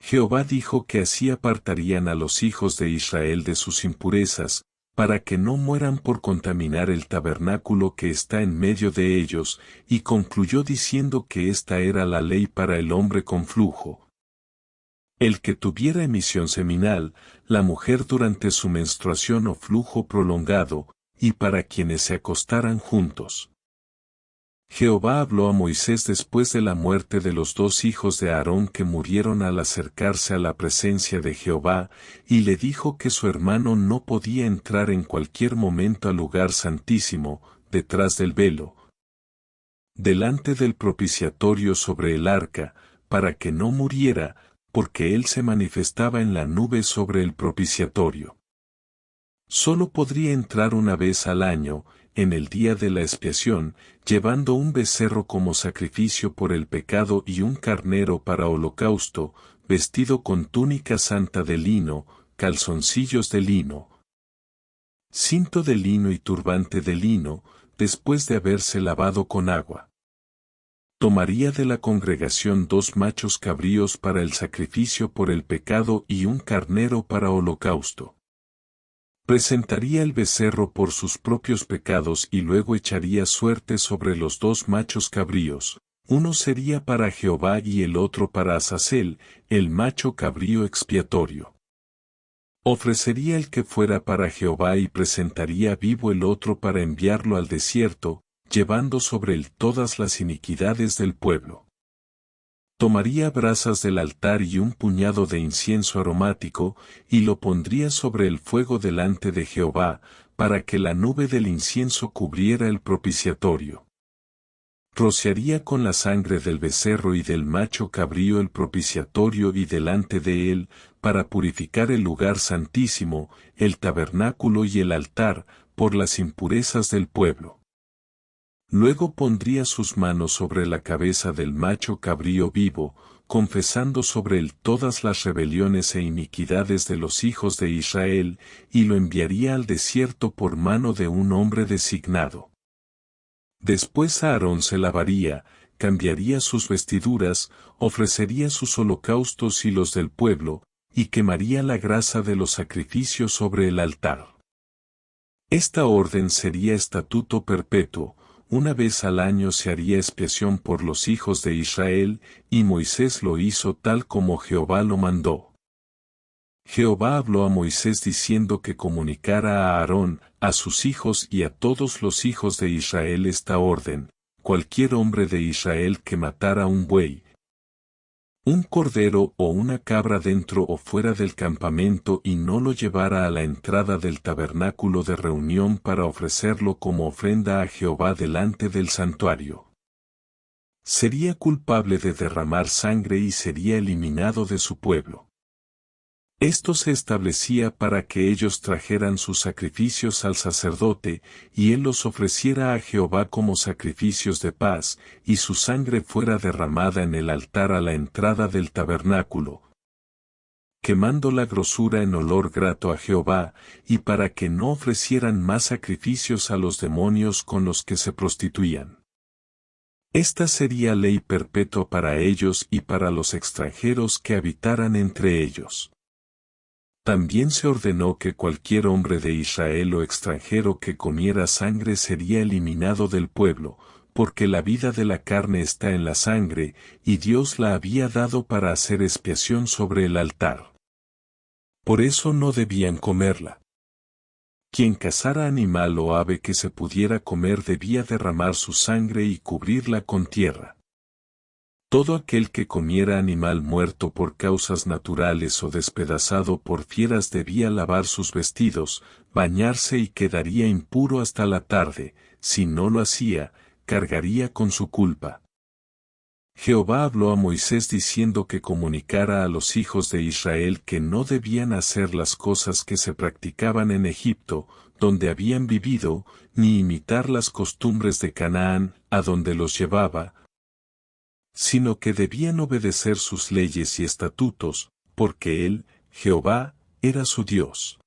Jehová dijo que así apartarían a los hijos de Israel de sus impurezas, para que no mueran por contaminar el tabernáculo que está en medio de ellos, y concluyó diciendo que esta era la ley para el hombre con flujo. El que tuviera emisión seminal, la mujer durante su menstruación o flujo prolongado, y para quienes se acostaran juntos. Jehová habló a Moisés después de la muerte de los 2 hijos de Aarón que murieron al acercarse a la presencia de Jehová, y le dijo que su hermano no podía entrar en cualquier momento al lugar santísimo, detrás del velo, delante del propiciatorio sobre el arca, para que no muriera, porque él se manifestaba en la nube sobre el propiciatorio. Solo podría entrar una vez al año, en el día de la expiación, llevando un becerro como sacrificio por el pecado y un carnero para holocausto, vestido con túnica santa de lino, calzoncillos de lino, cinto de lino y turbante de lino, después de haberse lavado con agua. Tomaría de la congregación 2 machos cabríos para el sacrificio por el pecado y un carnero para holocausto. Presentaría el becerro por sus propios pecados y luego echaría suerte sobre los 2 machos cabríos. Uno sería para Jehová y el otro para Azazel, el macho cabrío expiatorio. Ofrecería el que fuera para Jehová y presentaría vivo el otro para enviarlo al desierto, llevando sobre él todas las iniquidades del pueblo. Tomaría brasas del altar y un puñado de incienso aromático, y lo pondría sobre el fuego delante de Jehová, para que la nube del incienso cubriera el propiciatorio. Rociaría con la sangre del becerro y del macho cabrío el propiciatorio y delante de él, para purificar el lugar santísimo, el tabernáculo y el altar, por las impurezas del pueblo. Luego pondría sus manos sobre la cabeza del macho cabrío vivo, confesando sobre él todas las rebeliones e iniquidades de los hijos de Israel, y lo enviaría al desierto por mano de un hombre designado. Después Aarón se lavaría, cambiaría sus vestiduras, ofrecería sus holocaustos y los del pueblo, y quemaría la grasa de los sacrificios sobre el altar. Esta orden sería estatuto perpetuo. Una vez al año se haría expiación por los hijos de Israel, y Moisés lo hizo tal como Jehová lo mandó. Jehová habló a Moisés diciendo que comunicara a Aarón, a sus hijos y a todos los hijos de Israel esta orden: cualquier hombre de Israel que matara un buey, un cordero o una cabra dentro o fuera del campamento y no lo llevara a la entrada del tabernáculo de reunión para ofrecerlo como ofrenda a Jehová delante del santuario, sería culpable de derramar sangre y sería eliminado de su pueblo. Esto se establecía para que ellos trajeran sus sacrificios al sacerdote, y él los ofreciera a Jehová como sacrificios de paz, y su sangre fuera derramada en el altar a la entrada del tabernáculo, quemando la grosura en olor grato a Jehová, y para que no ofrecieran más sacrificios a los demonios con los que se prostituían. Esta sería ley perpetua para ellos y para los extranjeros que habitaran entre ellos. También se ordenó que cualquier hombre de Israel o extranjero que comiera sangre sería eliminado del pueblo, porque la vida de la carne está en la sangre, y Dios la había dado para hacer expiación sobre el altar. Por eso no debían comerla. Quien cazara animal o ave que se pudiera comer debía derramar su sangre y cubrirla con tierra. Todo aquel que comiera animal muerto por causas naturales o despedazado por fieras debía lavar sus vestidos, bañarse y quedaría impuro hasta la tarde. Si no lo hacía, cargaría con su culpa. Jehová habló a Moisés diciendo que comunicara a los hijos de Israel que no debían hacer las cosas que se practicaban en Egipto, donde habían vivido, ni imitar las costumbres de Canaán, a donde los llevaba, sino que debían obedecer sus leyes y estatutos, porque él, Jehová, era su Dios.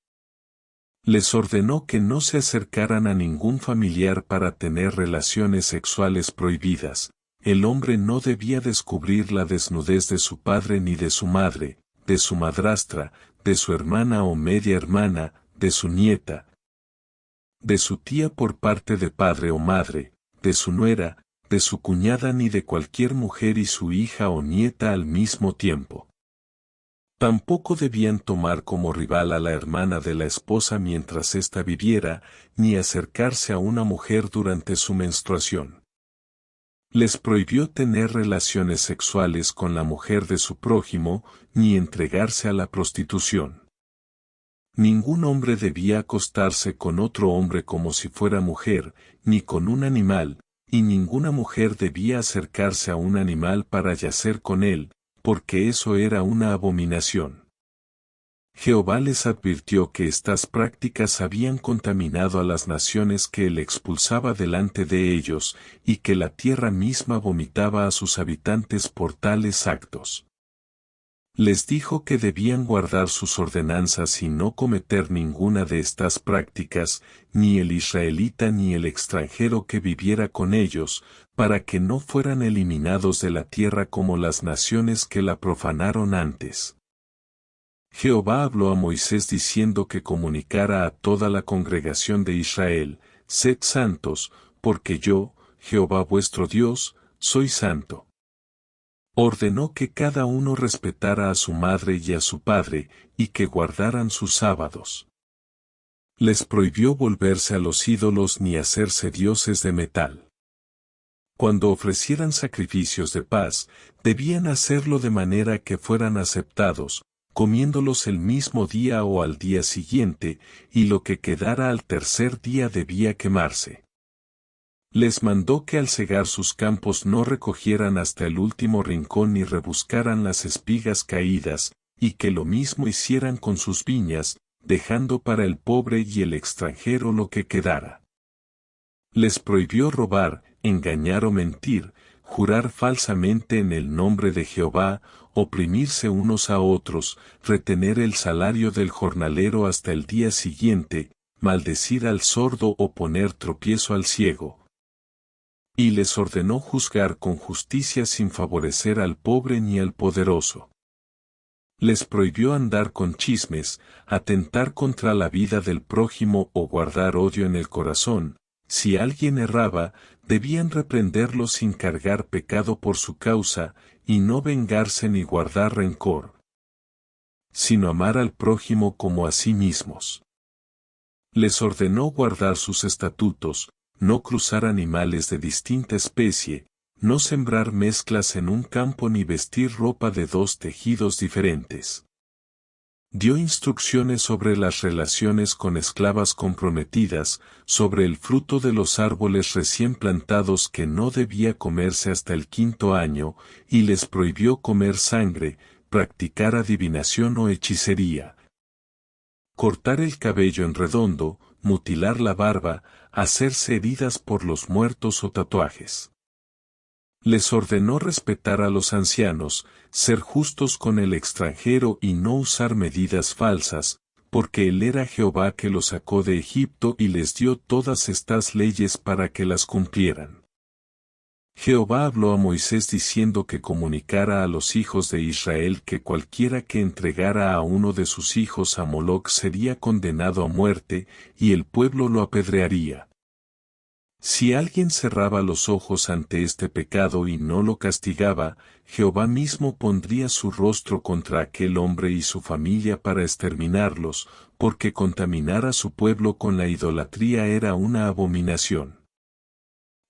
Les ordenó que no se acercaran a ningún familiar para tener relaciones sexuales prohibidas. El hombre no debía descubrir la desnudez de su padre ni de su madre, de su madrastra, de su hermana o media hermana, de su nieta, de su tía por parte de padre o madre, de su nuera, de su cuñada ni de cualquier mujer y su hija o nieta al mismo tiempo. Tampoco debían tomar como rival a la hermana de la esposa mientras ésta viviera, ni acercarse a una mujer durante su menstruación. Les prohibió tener relaciones sexuales con la mujer de su prójimo, ni entregarse a la prostitución. Ningún hombre debía acostarse con otro hombre como si fuera mujer, ni con un animal, y ninguna mujer debía acercarse a un animal para yacer con él, porque eso era una abominación. Jehová les advirtió que estas prácticas habían contaminado a las naciones que él expulsaba delante de ellos, y que la tierra misma vomitaba a sus habitantes por tales actos. Les dijo que debían guardar sus ordenanzas y no cometer ninguna de estas prácticas, ni el israelita ni el extranjero que viviera con ellos, para que no fueran eliminados de la tierra como las naciones que la profanaron antes. Jehová habló a Moisés diciendo que comunicara a toda la congregación de Israel: Sed santos, porque yo, Jehová vuestro Dios, soy santo. Ordenó que cada uno respetara a su madre y a su padre, y que guardaran sus sábados. Les prohibió volverse a los ídolos ni hacerse dioses de metal. Cuando ofrecieran sacrificios de paz, debían hacerlo de manera que fueran aceptados, comiéndolos el mismo día o al día siguiente, y lo que quedara al tercer día debía quemarse. Les mandó que al cegar sus campos no recogieran hasta el último rincón ni rebuscaran las espigas caídas, y que lo mismo hicieran con sus viñas, dejando para el pobre y el extranjero lo que quedara. Les prohibió robar, engañar o mentir, jurar falsamente en el nombre de Jehová, oprimirse unos a otros, retener el salario del jornalero hasta el día siguiente, maldecir al sordo o poner tropiezo al ciego. Y les ordenó juzgar con justicia sin favorecer al pobre ni al poderoso. Les prohibió andar con chismes, atentar contra la vida del prójimo o guardar odio en el corazón. Si alguien erraba, debían reprenderlo sin cargar pecado por su causa, y no vengarse ni guardar rencor, sino amar al prójimo como a sí mismos. Les ordenó guardar sus estatutos, no cruzar animales de distinta especie, no sembrar mezclas en un campo ni vestir ropa de dos tejidos diferentes. Dio instrucciones sobre las relaciones con esclavas comprometidas, sobre el fruto de los árboles recién plantados que no debía comerse hasta el 5º año, y les prohibió comer sangre, practicar adivinación o hechicería, cortar el cabello en redondo, mutilar la barba, hacerse heridas por los muertos o tatuajes. Les ordenó respetar a los ancianos, ser justos con el extranjero y no usar medidas falsas, porque él era Jehová que los sacó de Egipto y les dio todas estas leyes para que las cumplieran. Jehová habló a Moisés diciendo que comunicara a los hijos de Israel que cualquiera que entregara a uno de sus hijos a Moloc sería condenado a muerte, y el pueblo lo apedrearía. Si alguien cerraba los ojos ante este pecado y no lo castigaba, Jehová mismo pondría su rostro contra aquel hombre y su familia para exterminarlos, porque contaminar a su pueblo con la idolatría era una abominación.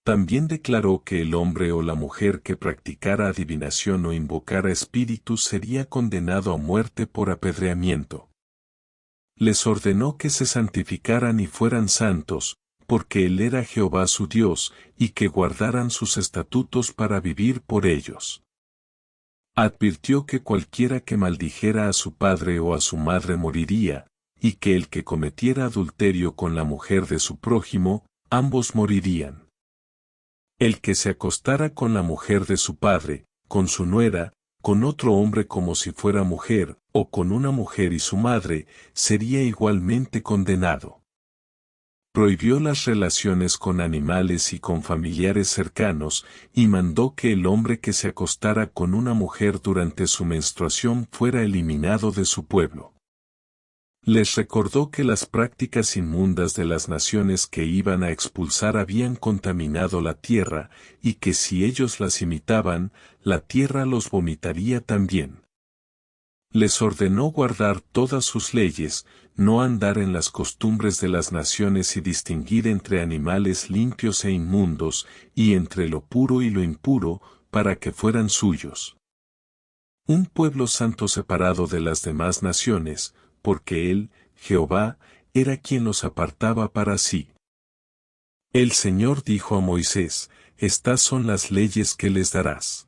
También declaró que el hombre o la mujer que practicara adivinación o invocara espíritus sería condenado a muerte por apedreamiento. Les ordenó que se santificaran y fueran santos, porque él era Jehová su Dios, y que guardaran sus estatutos para vivir por ellos. Advirtió que cualquiera que maldijera a su padre o a su madre moriría, y que el que cometiera adulterio con la mujer de su prójimo, ambos morirían. El que se acostara con la mujer de su padre, con su nuera, con otro hombre como si fuera mujer, o con una mujer y su madre, sería igualmente condenado. Prohibió las relaciones con animales y con familiares cercanos, y mandó que el hombre que se acostara con una mujer durante su menstruación fuera eliminado de su pueblo. Les recordó que las prácticas inmundas de las naciones que iban a expulsar habían contaminado la tierra, y que si ellos las imitaban, la tierra los vomitaría también. Les ordenó guardar todas sus leyes, no andar en las costumbres de las naciones y distinguir entre animales limpios e inmundos, y entre lo puro y lo impuro, para que fueran suyos. Un pueblo santo separado de las demás naciones, porque él, Jehová, era quien los apartaba para sí. El Señor dijo a Moisés, estas son las leyes que les darás.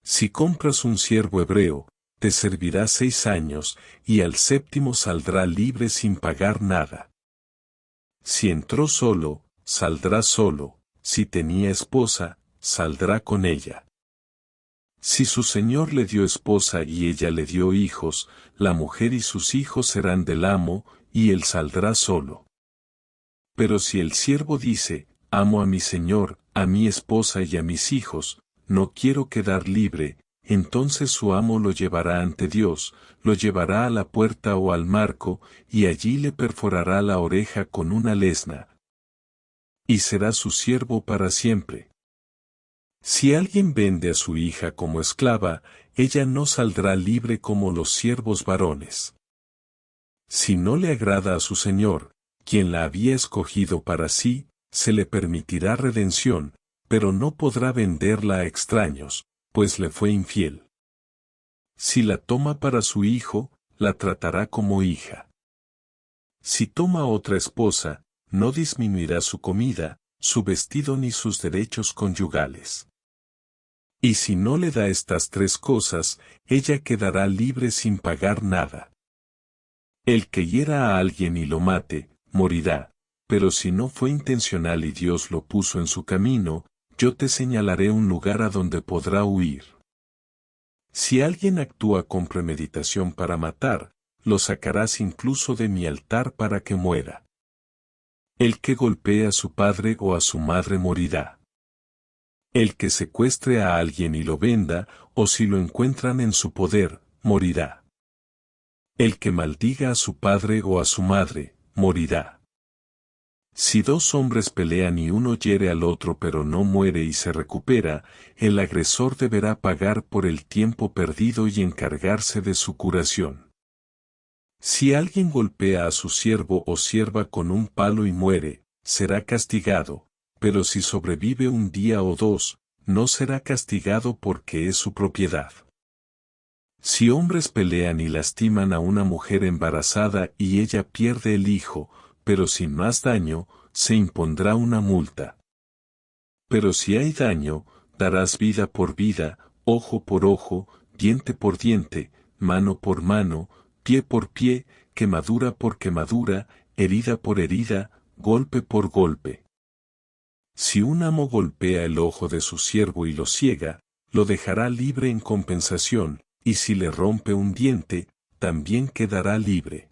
Si compras un siervo hebreo, te servirá 6 años, y al 7º saldrá libre sin pagar nada. Si entró solo, saldrá solo, si tenía esposa, saldrá con ella. Si su señor le dio esposa y ella le dio hijos, la mujer y sus hijos serán del amo, y él saldrá solo. Pero si el siervo dice, amo a mi señor, a mi esposa y a mis hijos, no quiero quedar libre, entonces su amo lo llevará ante Dios, lo llevará a la puerta o al marco, y allí le perforará la oreja con una lesna. Y será su siervo para siempre. Si alguien vende a su hija como esclava, ella no saldrá libre como los siervos varones. Si no le agrada a su señor, quien la había escogido para sí, se le permitirá redención, pero no podrá venderla a extraños, pues le fue infiel. Si la toma para su hijo, la tratará como hija. Si toma otra esposa, no disminuirá su comida, su vestido ni sus derechos conyugales. Y si no le da estas 3 cosas, ella quedará libre sin pagar nada. El que hiera a alguien y lo mate, morirá, pero si no fue intencional y Dios lo puso en su camino, yo te señalaré un lugar a donde podrá huir. Si alguien actúa con premeditación para matar, lo sacarás incluso de mi altar para que muera. El que golpee a su padre o a su madre morirá. El que secuestre a alguien y lo venda, o si lo encuentran en su poder, morirá. El que maldiga a su padre o a su madre, morirá. Si 2 hombres pelean y uno hiere al otro pero no muere y se recupera, el agresor deberá pagar por el tiempo perdido y encargarse de su curación. Si alguien golpea a su siervo o sierva con un palo y muere, será castigado, pero si sobrevive 1 día o 2, no será castigado porque es su propiedad. Si hombres pelean y lastiman a una mujer embarazada y ella pierde el hijo, pero sin más daño, se impondrá una multa. Pero si hay daño, darás vida por vida, ojo por ojo, diente por diente, mano por mano, pie por pie, quemadura por quemadura, herida por herida, golpe por golpe. Si un amo golpea el ojo de su siervo y lo ciega, lo dejará libre en compensación, y si le rompe un diente, también quedará libre.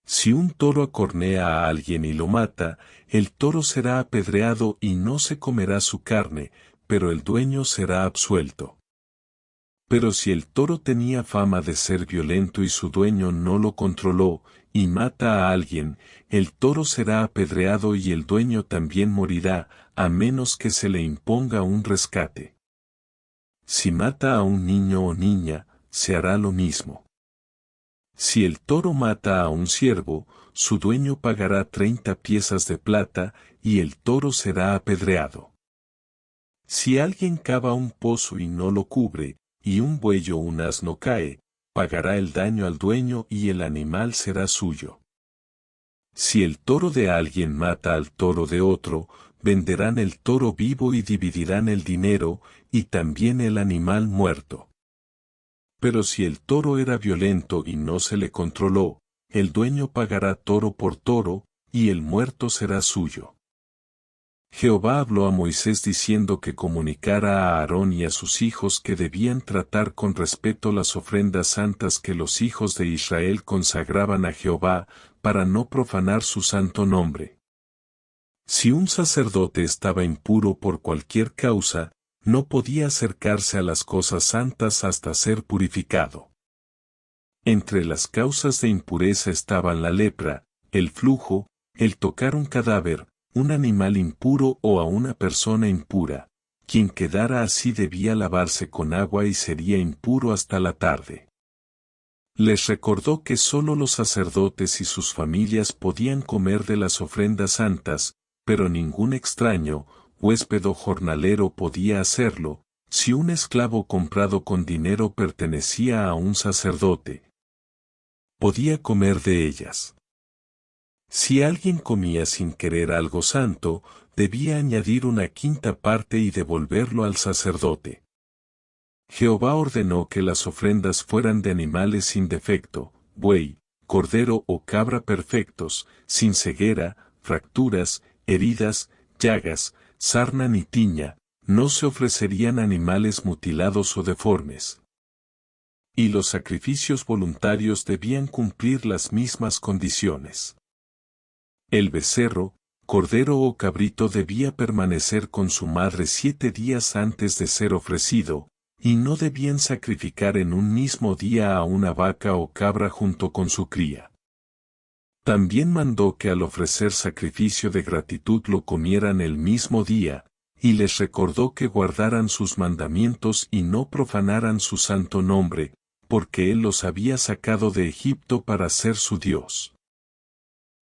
Si un toro acornea a alguien y lo mata, el toro será apedreado y no se comerá su carne, pero el dueño será absuelto. Pero si el toro tenía fama de ser violento y su dueño no lo controló, y mata a alguien, el toro será apedreado y el dueño también morirá, a menos que se le imponga un rescate. Si mata a un niño o niña, se hará lo mismo. Si el toro mata a un siervo, su dueño pagará 30 piezas de plata, y el toro será apedreado. Si alguien cava un pozo y no lo cubre, y un buey o un asno cae, pagará el daño al dueño y el animal será suyo. Si el toro de alguien mata al toro de otro, venderán el toro vivo y dividirán el dinero, y también el animal muerto. Pero si el toro era violento y no se le controló, el dueño pagará toro por toro, y el muerto será suyo. Jehová habló a Moisés diciendo que comunicara a Aarón y a sus hijos que debían tratar con respeto las ofrendas santas que los hijos de Israel consagraban a Jehová, para no profanar su santo nombre. Si un sacerdote estaba impuro por cualquier causa, no podía acercarse a las cosas santas hasta ser purificado. Entre las causas de impureza estaban la lepra, el flujo, el tocar un cadáver, un animal impuro o a una persona impura. Quien quedara así debía lavarse con agua y sería impuro hasta la tarde. Les recordó que sólo los sacerdotes y sus familias podían comer de las ofrendas santas, pero ningún extraño, huésped o jornalero podía hacerlo, si un esclavo comprado con dinero pertenecía a un sacerdote. podía comer de ellas. Si alguien comía sin querer algo santo, debía añadir una quinta parte y devolverlo al sacerdote. Jehová ordenó que las ofrendas fueran de animales sin defecto, buey, cordero o cabra perfectos, sin ceguera, fracturas, heridas, llagas, sarna ni tiña, no se ofrecerían animales mutilados o deformes. Y los sacrificios voluntarios debían cumplir las mismas condiciones. El becerro, cordero o cabrito debía permanecer con su madre 7 días antes de ser ofrecido, y no debían sacrificar en un mismo día a una vaca o cabra junto con su cría. También mandó que al ofrecer sacrificio de gratitud lo comieran el mismo día, y les recordó que guardaran sus mandamientos y no profanaran su santo nombre, porque Él los había sacado de Egipto para ser su Dios.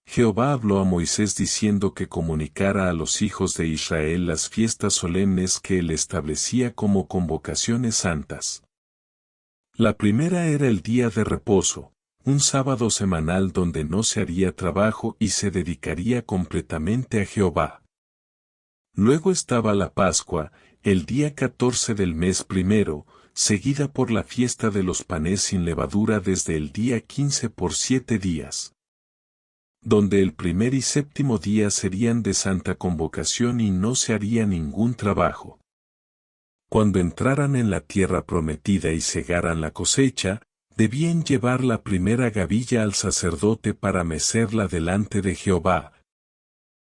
Jehová habló a Moisés diciendo que comunicara a los hijos de Israel las fiestas solemnes que él establecía como convocaciones santas. La primera era el día de reposo, un sábado semanal donde no se haría trabajo y se dedicaría completamente a Jehová. Luego estaba la Pascua, el día 14 del mes primero, seguida por la fiesta de los panes sin levadura desde el día 15 por 7 días. Donde el primer y séptimo día serían de santa convocación y no se haría ningún trabajo. Cuando entraran en la tierra prometida y segaran la cosecha, debían llevar la primera gavilla al sacerdote para mecerla delante de Jehová,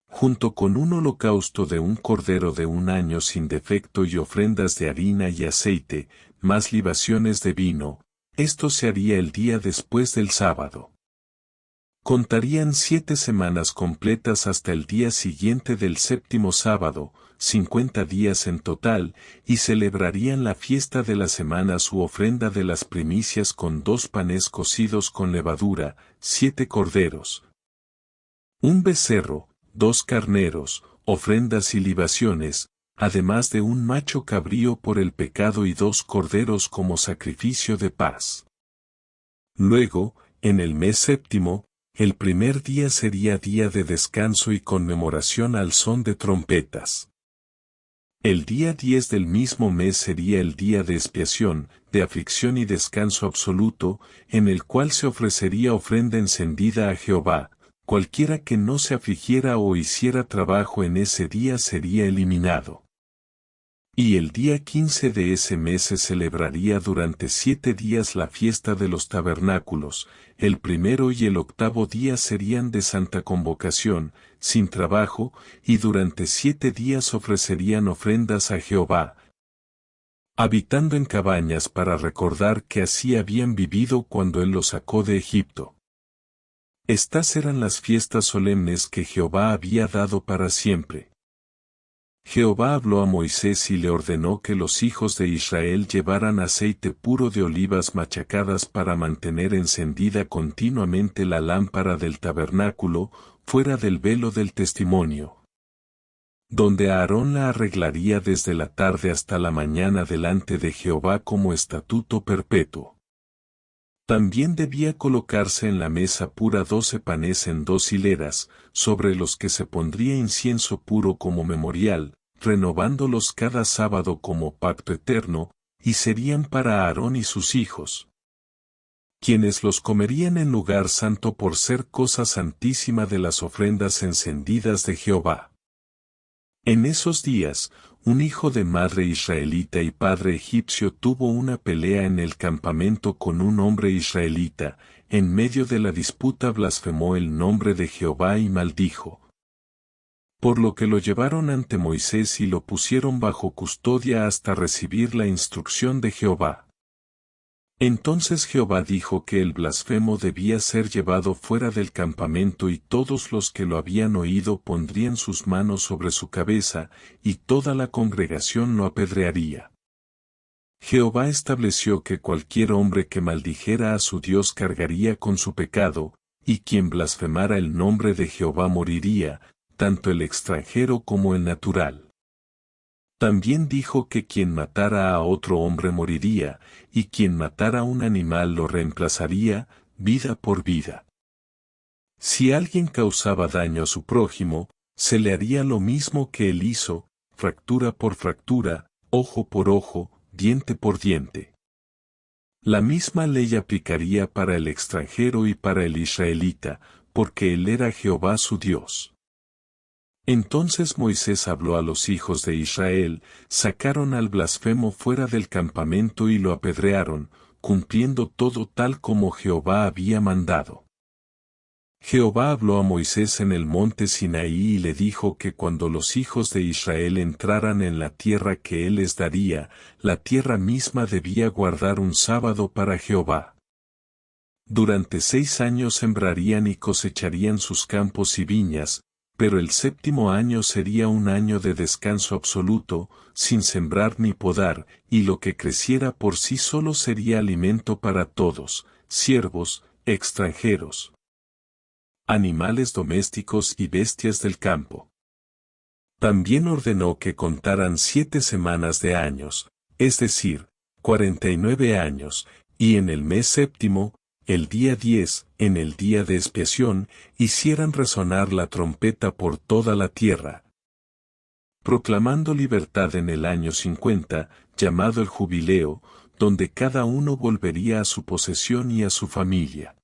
junto con un holocausto de un cordero de 1 año sin defecto y ofrendas de harina y aceite, más libaciones de vino. Esto se haría el día después del sábado. Contarían 7 semanas completas hasta el día siguiente del séptimo sábado, 50 días en total, y celebrarían la fiesta de la semana su ofrenda de las primicias con 2 panes cocidos con levadura, 7 corderos, un becerro, 2 carneros, ofrendas y libaciones, además de un macho cabrío por el pecado y 2 corderos como sacrificio de paz. Luego, en el mes séptimo, el primer día sería día de descanso y conmemoración al son de trompetas. El día 10 del mismo mes sería el día de expiación, de aflicción y descanso absoluto, en el cual se ofrecería ofrenda encendida a Jehová. Cualquiera que no se afligiera o hiciera trabajo en ese día sería eliminado. Y el día 15 de ese mes se celebraría durante 7 días la fiesta de los tabernáculos. El primero y el octavo día serían de santa convocación, sin trabajo, y durante 7 días ofrecerían ofrendas a Jehová, habitando en cabañas para recordar que así habían vivido cuando Él los sacó de Egipto. Estas eran las fiestas solemnes que Jehová había dado para siempre. Jehová habló a Moisés y le ordenó que los hijos de Israel llevaran aceite puro de olivas machacadas para mantener encendida continuamente la lámpara del tabernáculo, fuera del velo del testimonio, donde Aarón la arreglaría desde la tarde hasta la mañana delante de Jehová como estatuto perpetuo. También debía colocarse en la mesa pura 12 panes en 2 hileras, sobre los que se pondría incienso puro como memorial, renovándolos cada sábado como pacto eterno, y serían para Aarón y sus hijos, quienes los comerían en lugar santo por ser cosa santísima de las ofrendas encendidas de Jehová. En esos días, un hijo de madre israelita y padre egipcio tuvo una pelea en el campamento con un hombre israelita. En medio de la disputa blasfemó el nombre de Jehová y maldijo. Por lo que lo llevaron ante Moisés y lo pusieron bajo custodia hasta recibir la instrucción de Jehová. Entonces Jehová dijo que el blasfemo debía ser llevado fuera del campamento y todos los que lo habían oído pondrían sus manos sobre su cabeza, y toda la congregación lo apedrearía. Jehová estableció que cualquier hombre que maldijera a su Dios cargaría con su pecado, y quien blasfemara el nombre de Jehová moriría, tanto el extranjero como el natural. También dijo que quien matara a otro hombre moriría, y quien matara a un animal lo reemplazaría, vida por vida. Si alguien causaba daño a su prójimo, se le haría lo mismo que él hizo, fractura por fractura, ojo por ojo, diente por diente. La misma ley aplicaría para el extranjero y para el israelita, porque él era Jehová su Dios. Entonces Moisés habló a los hijos de Israel, sacaron al blasfemo fuera del campamento y lo apedrearon, cumpliendo todo tal como Jehová había mandado. Jehová habló a Moisés en el monte Sinaí y le dijo que cuando los hijos de Israel entraran en la tierra que él les daría, la tierra misma debía guardar un sábado para Jehová. Durante 6 años sembrarían y cosecharían sus campos y viñas, pero el 7º año sería un año de descanso absoluto, sin sembrar ni podar, y lo que creciera por sí solo sería alimento para todos, siervos, extranjeros, animales domésticos y bestias del campo. También ordenó que contaran 7 semanas de años, es decir, 49 años, y en el mes 7º, el día 10, en el día de expiación, hicieran resonar la trompeta por toda la tierra, proclamando libertad en el año 50, llamado el jubileo, donde cada uno volvería a su posesión y a su familia.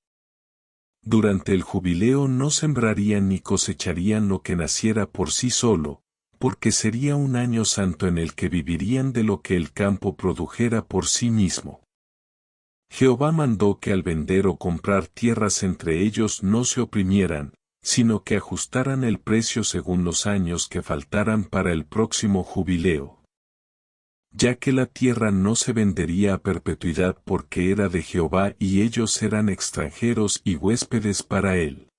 Durante el jubileo no sembrarían ni cosecharían lo que naciera por sí solo, porque sería un año santo en el que vivirían de lo que el campo produjera por sí mismo. Jehová mandó que al vender o comprar tierras entre ellos no se oprimieran, sino que ajustaran el precio según los años que faltaran para el próximo jubileo. Ya que la tierra no se vendería a perpetuidad porque era de Jehová y ellos eran extranjeros y huéspedes para él.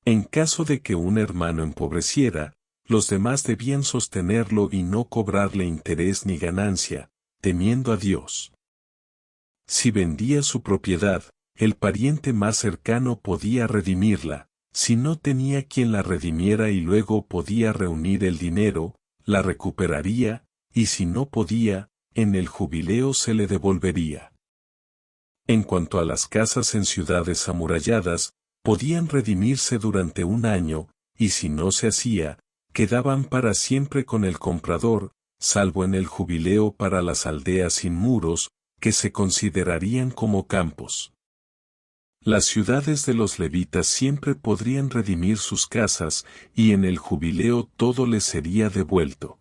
En caso de que un hermano empobreciera, los demás debían sostenerlo y no cobrarle interés ni ganancia, temiendo a Dios. Si vendía su propiedad, el pariente más cercano podía redimirla, si no tenía quien la redimiera y luego podía reunir el dinero, la recuperaría, y si no podía, en el jubileo se le devolvería. En cuanto a las casas en ciudades amuralladas, podían redimirse durante un año, y si no se hacía, quedaban para siempre con el comprador, salvo en el jubileo para las aldeas sin muros, que se considerarían como campos. Las ciudades de los levitas siempre podrían redimir sus casas, y en el jubileo todo les sería devuelto.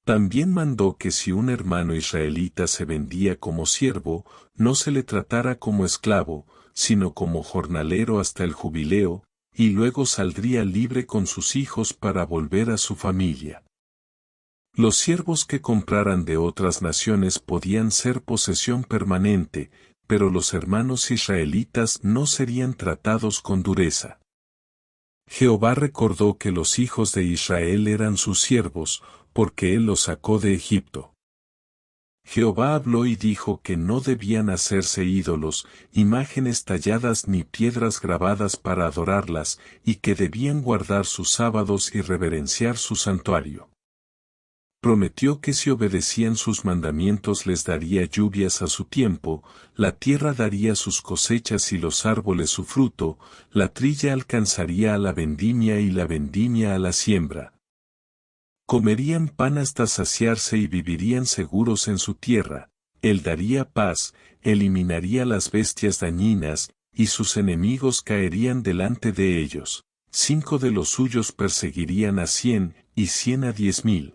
También mandó que si un hermano israelita se vendía como siervo, no se le tratara como esclavo, sino como jornalero hasta el jubileo, y luego saldría libre con sus hijos para volver a su familia. Los siervos que compraran de otras naciones podían ser posesión permanente, pero los hermanos israelitas no serían tratados con dureza. Jehová recordó que los hijos de Israel eran sus siervos, porque él los sacó de Egipto. Jehová habló y dijo que no debían hacerse ídolos, imágenes talladas ni piedras grabadas para adorarlas, y que debían guardar sus sábados y reverenciar su santuario. Prometió que si obedecían sus mandamientos les daría lluvias a su tiempo, la tierra daría sus cosechas y los árboles su fruto, la trilla alcanzaría a la vendimia y la vendimia a la siembra. Comerían pan hasta saciarse y vivirían seguros en su tierra, él daría paz, eliminaría las bestias dañinas, y sus enemigos caerían delante de ellos, 5 de los suyos perseguirían a 100, y 100 a 10,000.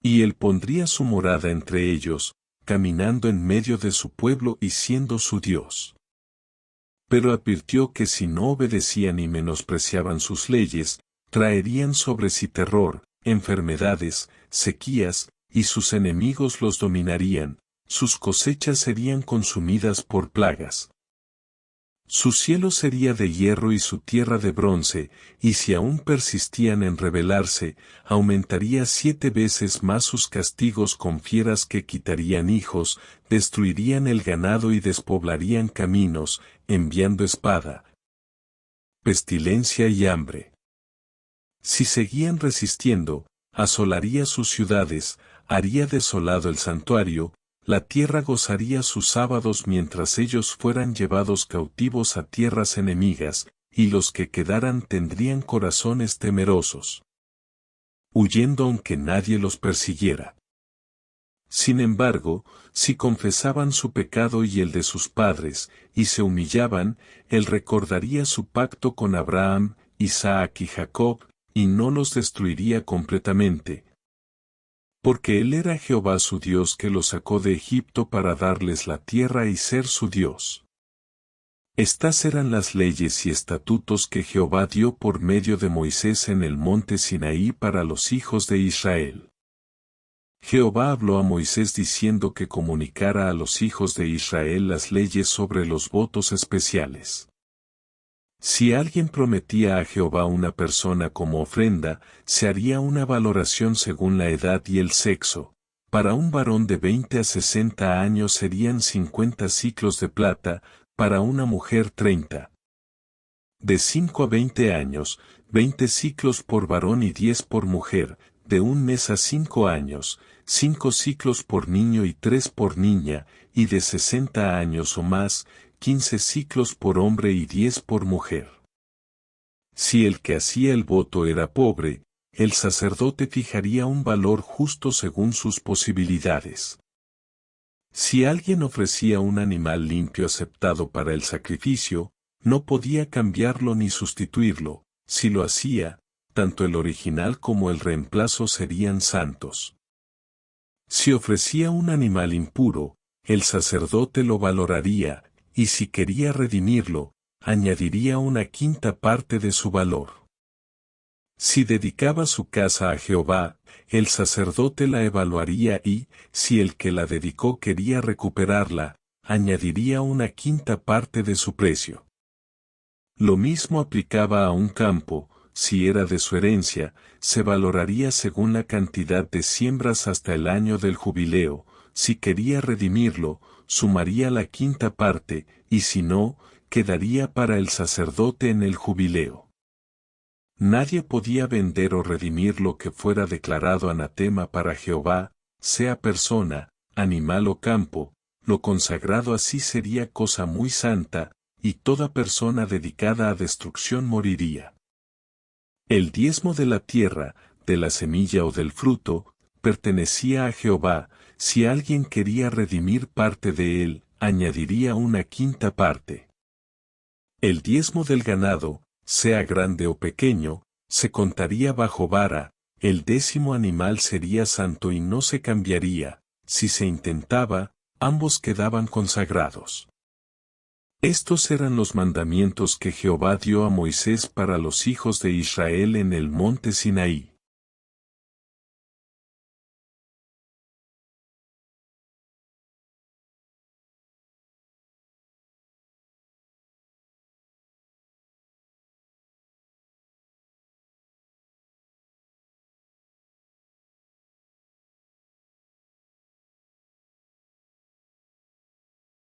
Y él pondría su morada entre ellos, caminando en medio de su pueblo y siendo su Dios. Pero advirtió que si no obedecían y menospreciaban sus leyes, traerían sobre sí terror, enfermedades, sequías, y sus enemigos los dominarían, sus cosechas serían consumidas por plagas. Su cielo sería de hierro y su tierra de bronce, y si aún persistían en rebelarse, aumentaría 7 veces más sus castigos con fieras que quitarían hijos, destruirían el ganado y despoblarían caminos, enviando espada, pestilencia y hambre. Si seguían resistiendo, asolaría sus ciudades, haría desolado el santuario, La tierra gozaría sus sábados mientras ellos fueran llevados cautivos a tierras enemigas, y los que quedaran tendrían corazones temerosos, huyendo aunque nadie los persiguiera. Sin embargo, si confesaban su pecado y el de sus padres, y se humillaban, él recordaría su pacto con Abraham, Isaac y Jacob, y no los destruiría completamente. Porque él era Jehová su Dios que los sacó de Egipto para darles la tierra y ser su Dios. Estas eran las leyes y estatutos que Jehová dio por medio de Moisés en el monte Sinaí para los hijos de Israel. Jehová habló a Moisés diciendo que comunicara a los hijos de Israel las leyes sobre los votos especiales. Si alguien prometía a Jehová una persona como ofrenda, se haría una valoración según la edad y el sexo. Para un varón de 20 a 60 años serían 50 siclos de plata, para una mujer 30. De 5 a 20 años, 20 siclos por varón y 10 por mujer, de 1 mes a 5 años, 5 siclos por niño y 3 por niña, y de 60 años o más, 15 siclos por hombre y 10 por mujer. Si el que hacía el voto era pobre, el sacerdote fijaría un valor justo según sus posibilidades. Si alguien ofrecía un animal limpio aceptado para el sacrificio, no podía cambiarlo ni sustituirlo. Si lo hacía, tanto el original como el reemplazo serían santos. Si ofrecía un animal impuro, el sacerdote lo valoraría, y si quería redimirlo, añadiría una quinta parte de su valor. Si dedicaba su casa a Jehová, el sacerdote la evaluaría y, si el que la dedicó quería recuperarla, añadiría una quinta parte de su precio. Lo mismo aplicaba a un campo. Si era de su herencia, se valoraría según la cantidad de siembras hasta el año del jubileo. Si quería redimirlo, sumaría la quinta parte, y si no, quedaría para el sacerdote en el jubileo. Nadie podía vender o redimir lo que fuera declarado anatema para Jehová, sea persona, animal o campo. Lo consagrado así sería cosa muy santa, y toda persona dedicada a destrucción moriría. El diezmo de la tierra, de la semilla o del fruto, pertenecía a Jehová. Si alguien quería redimir parte de él, añadiría una quinta parte. El diezmo del ganado, sea grande o pequeño, se contaría bajo vara. El 10º animal sería santo y no se cambiaría. Si se intentaba, ambos quedaban consagrados. Estos eran los mandamientos que Jehová dio a Moisés para los hijos de Israel en el monte Sinaí.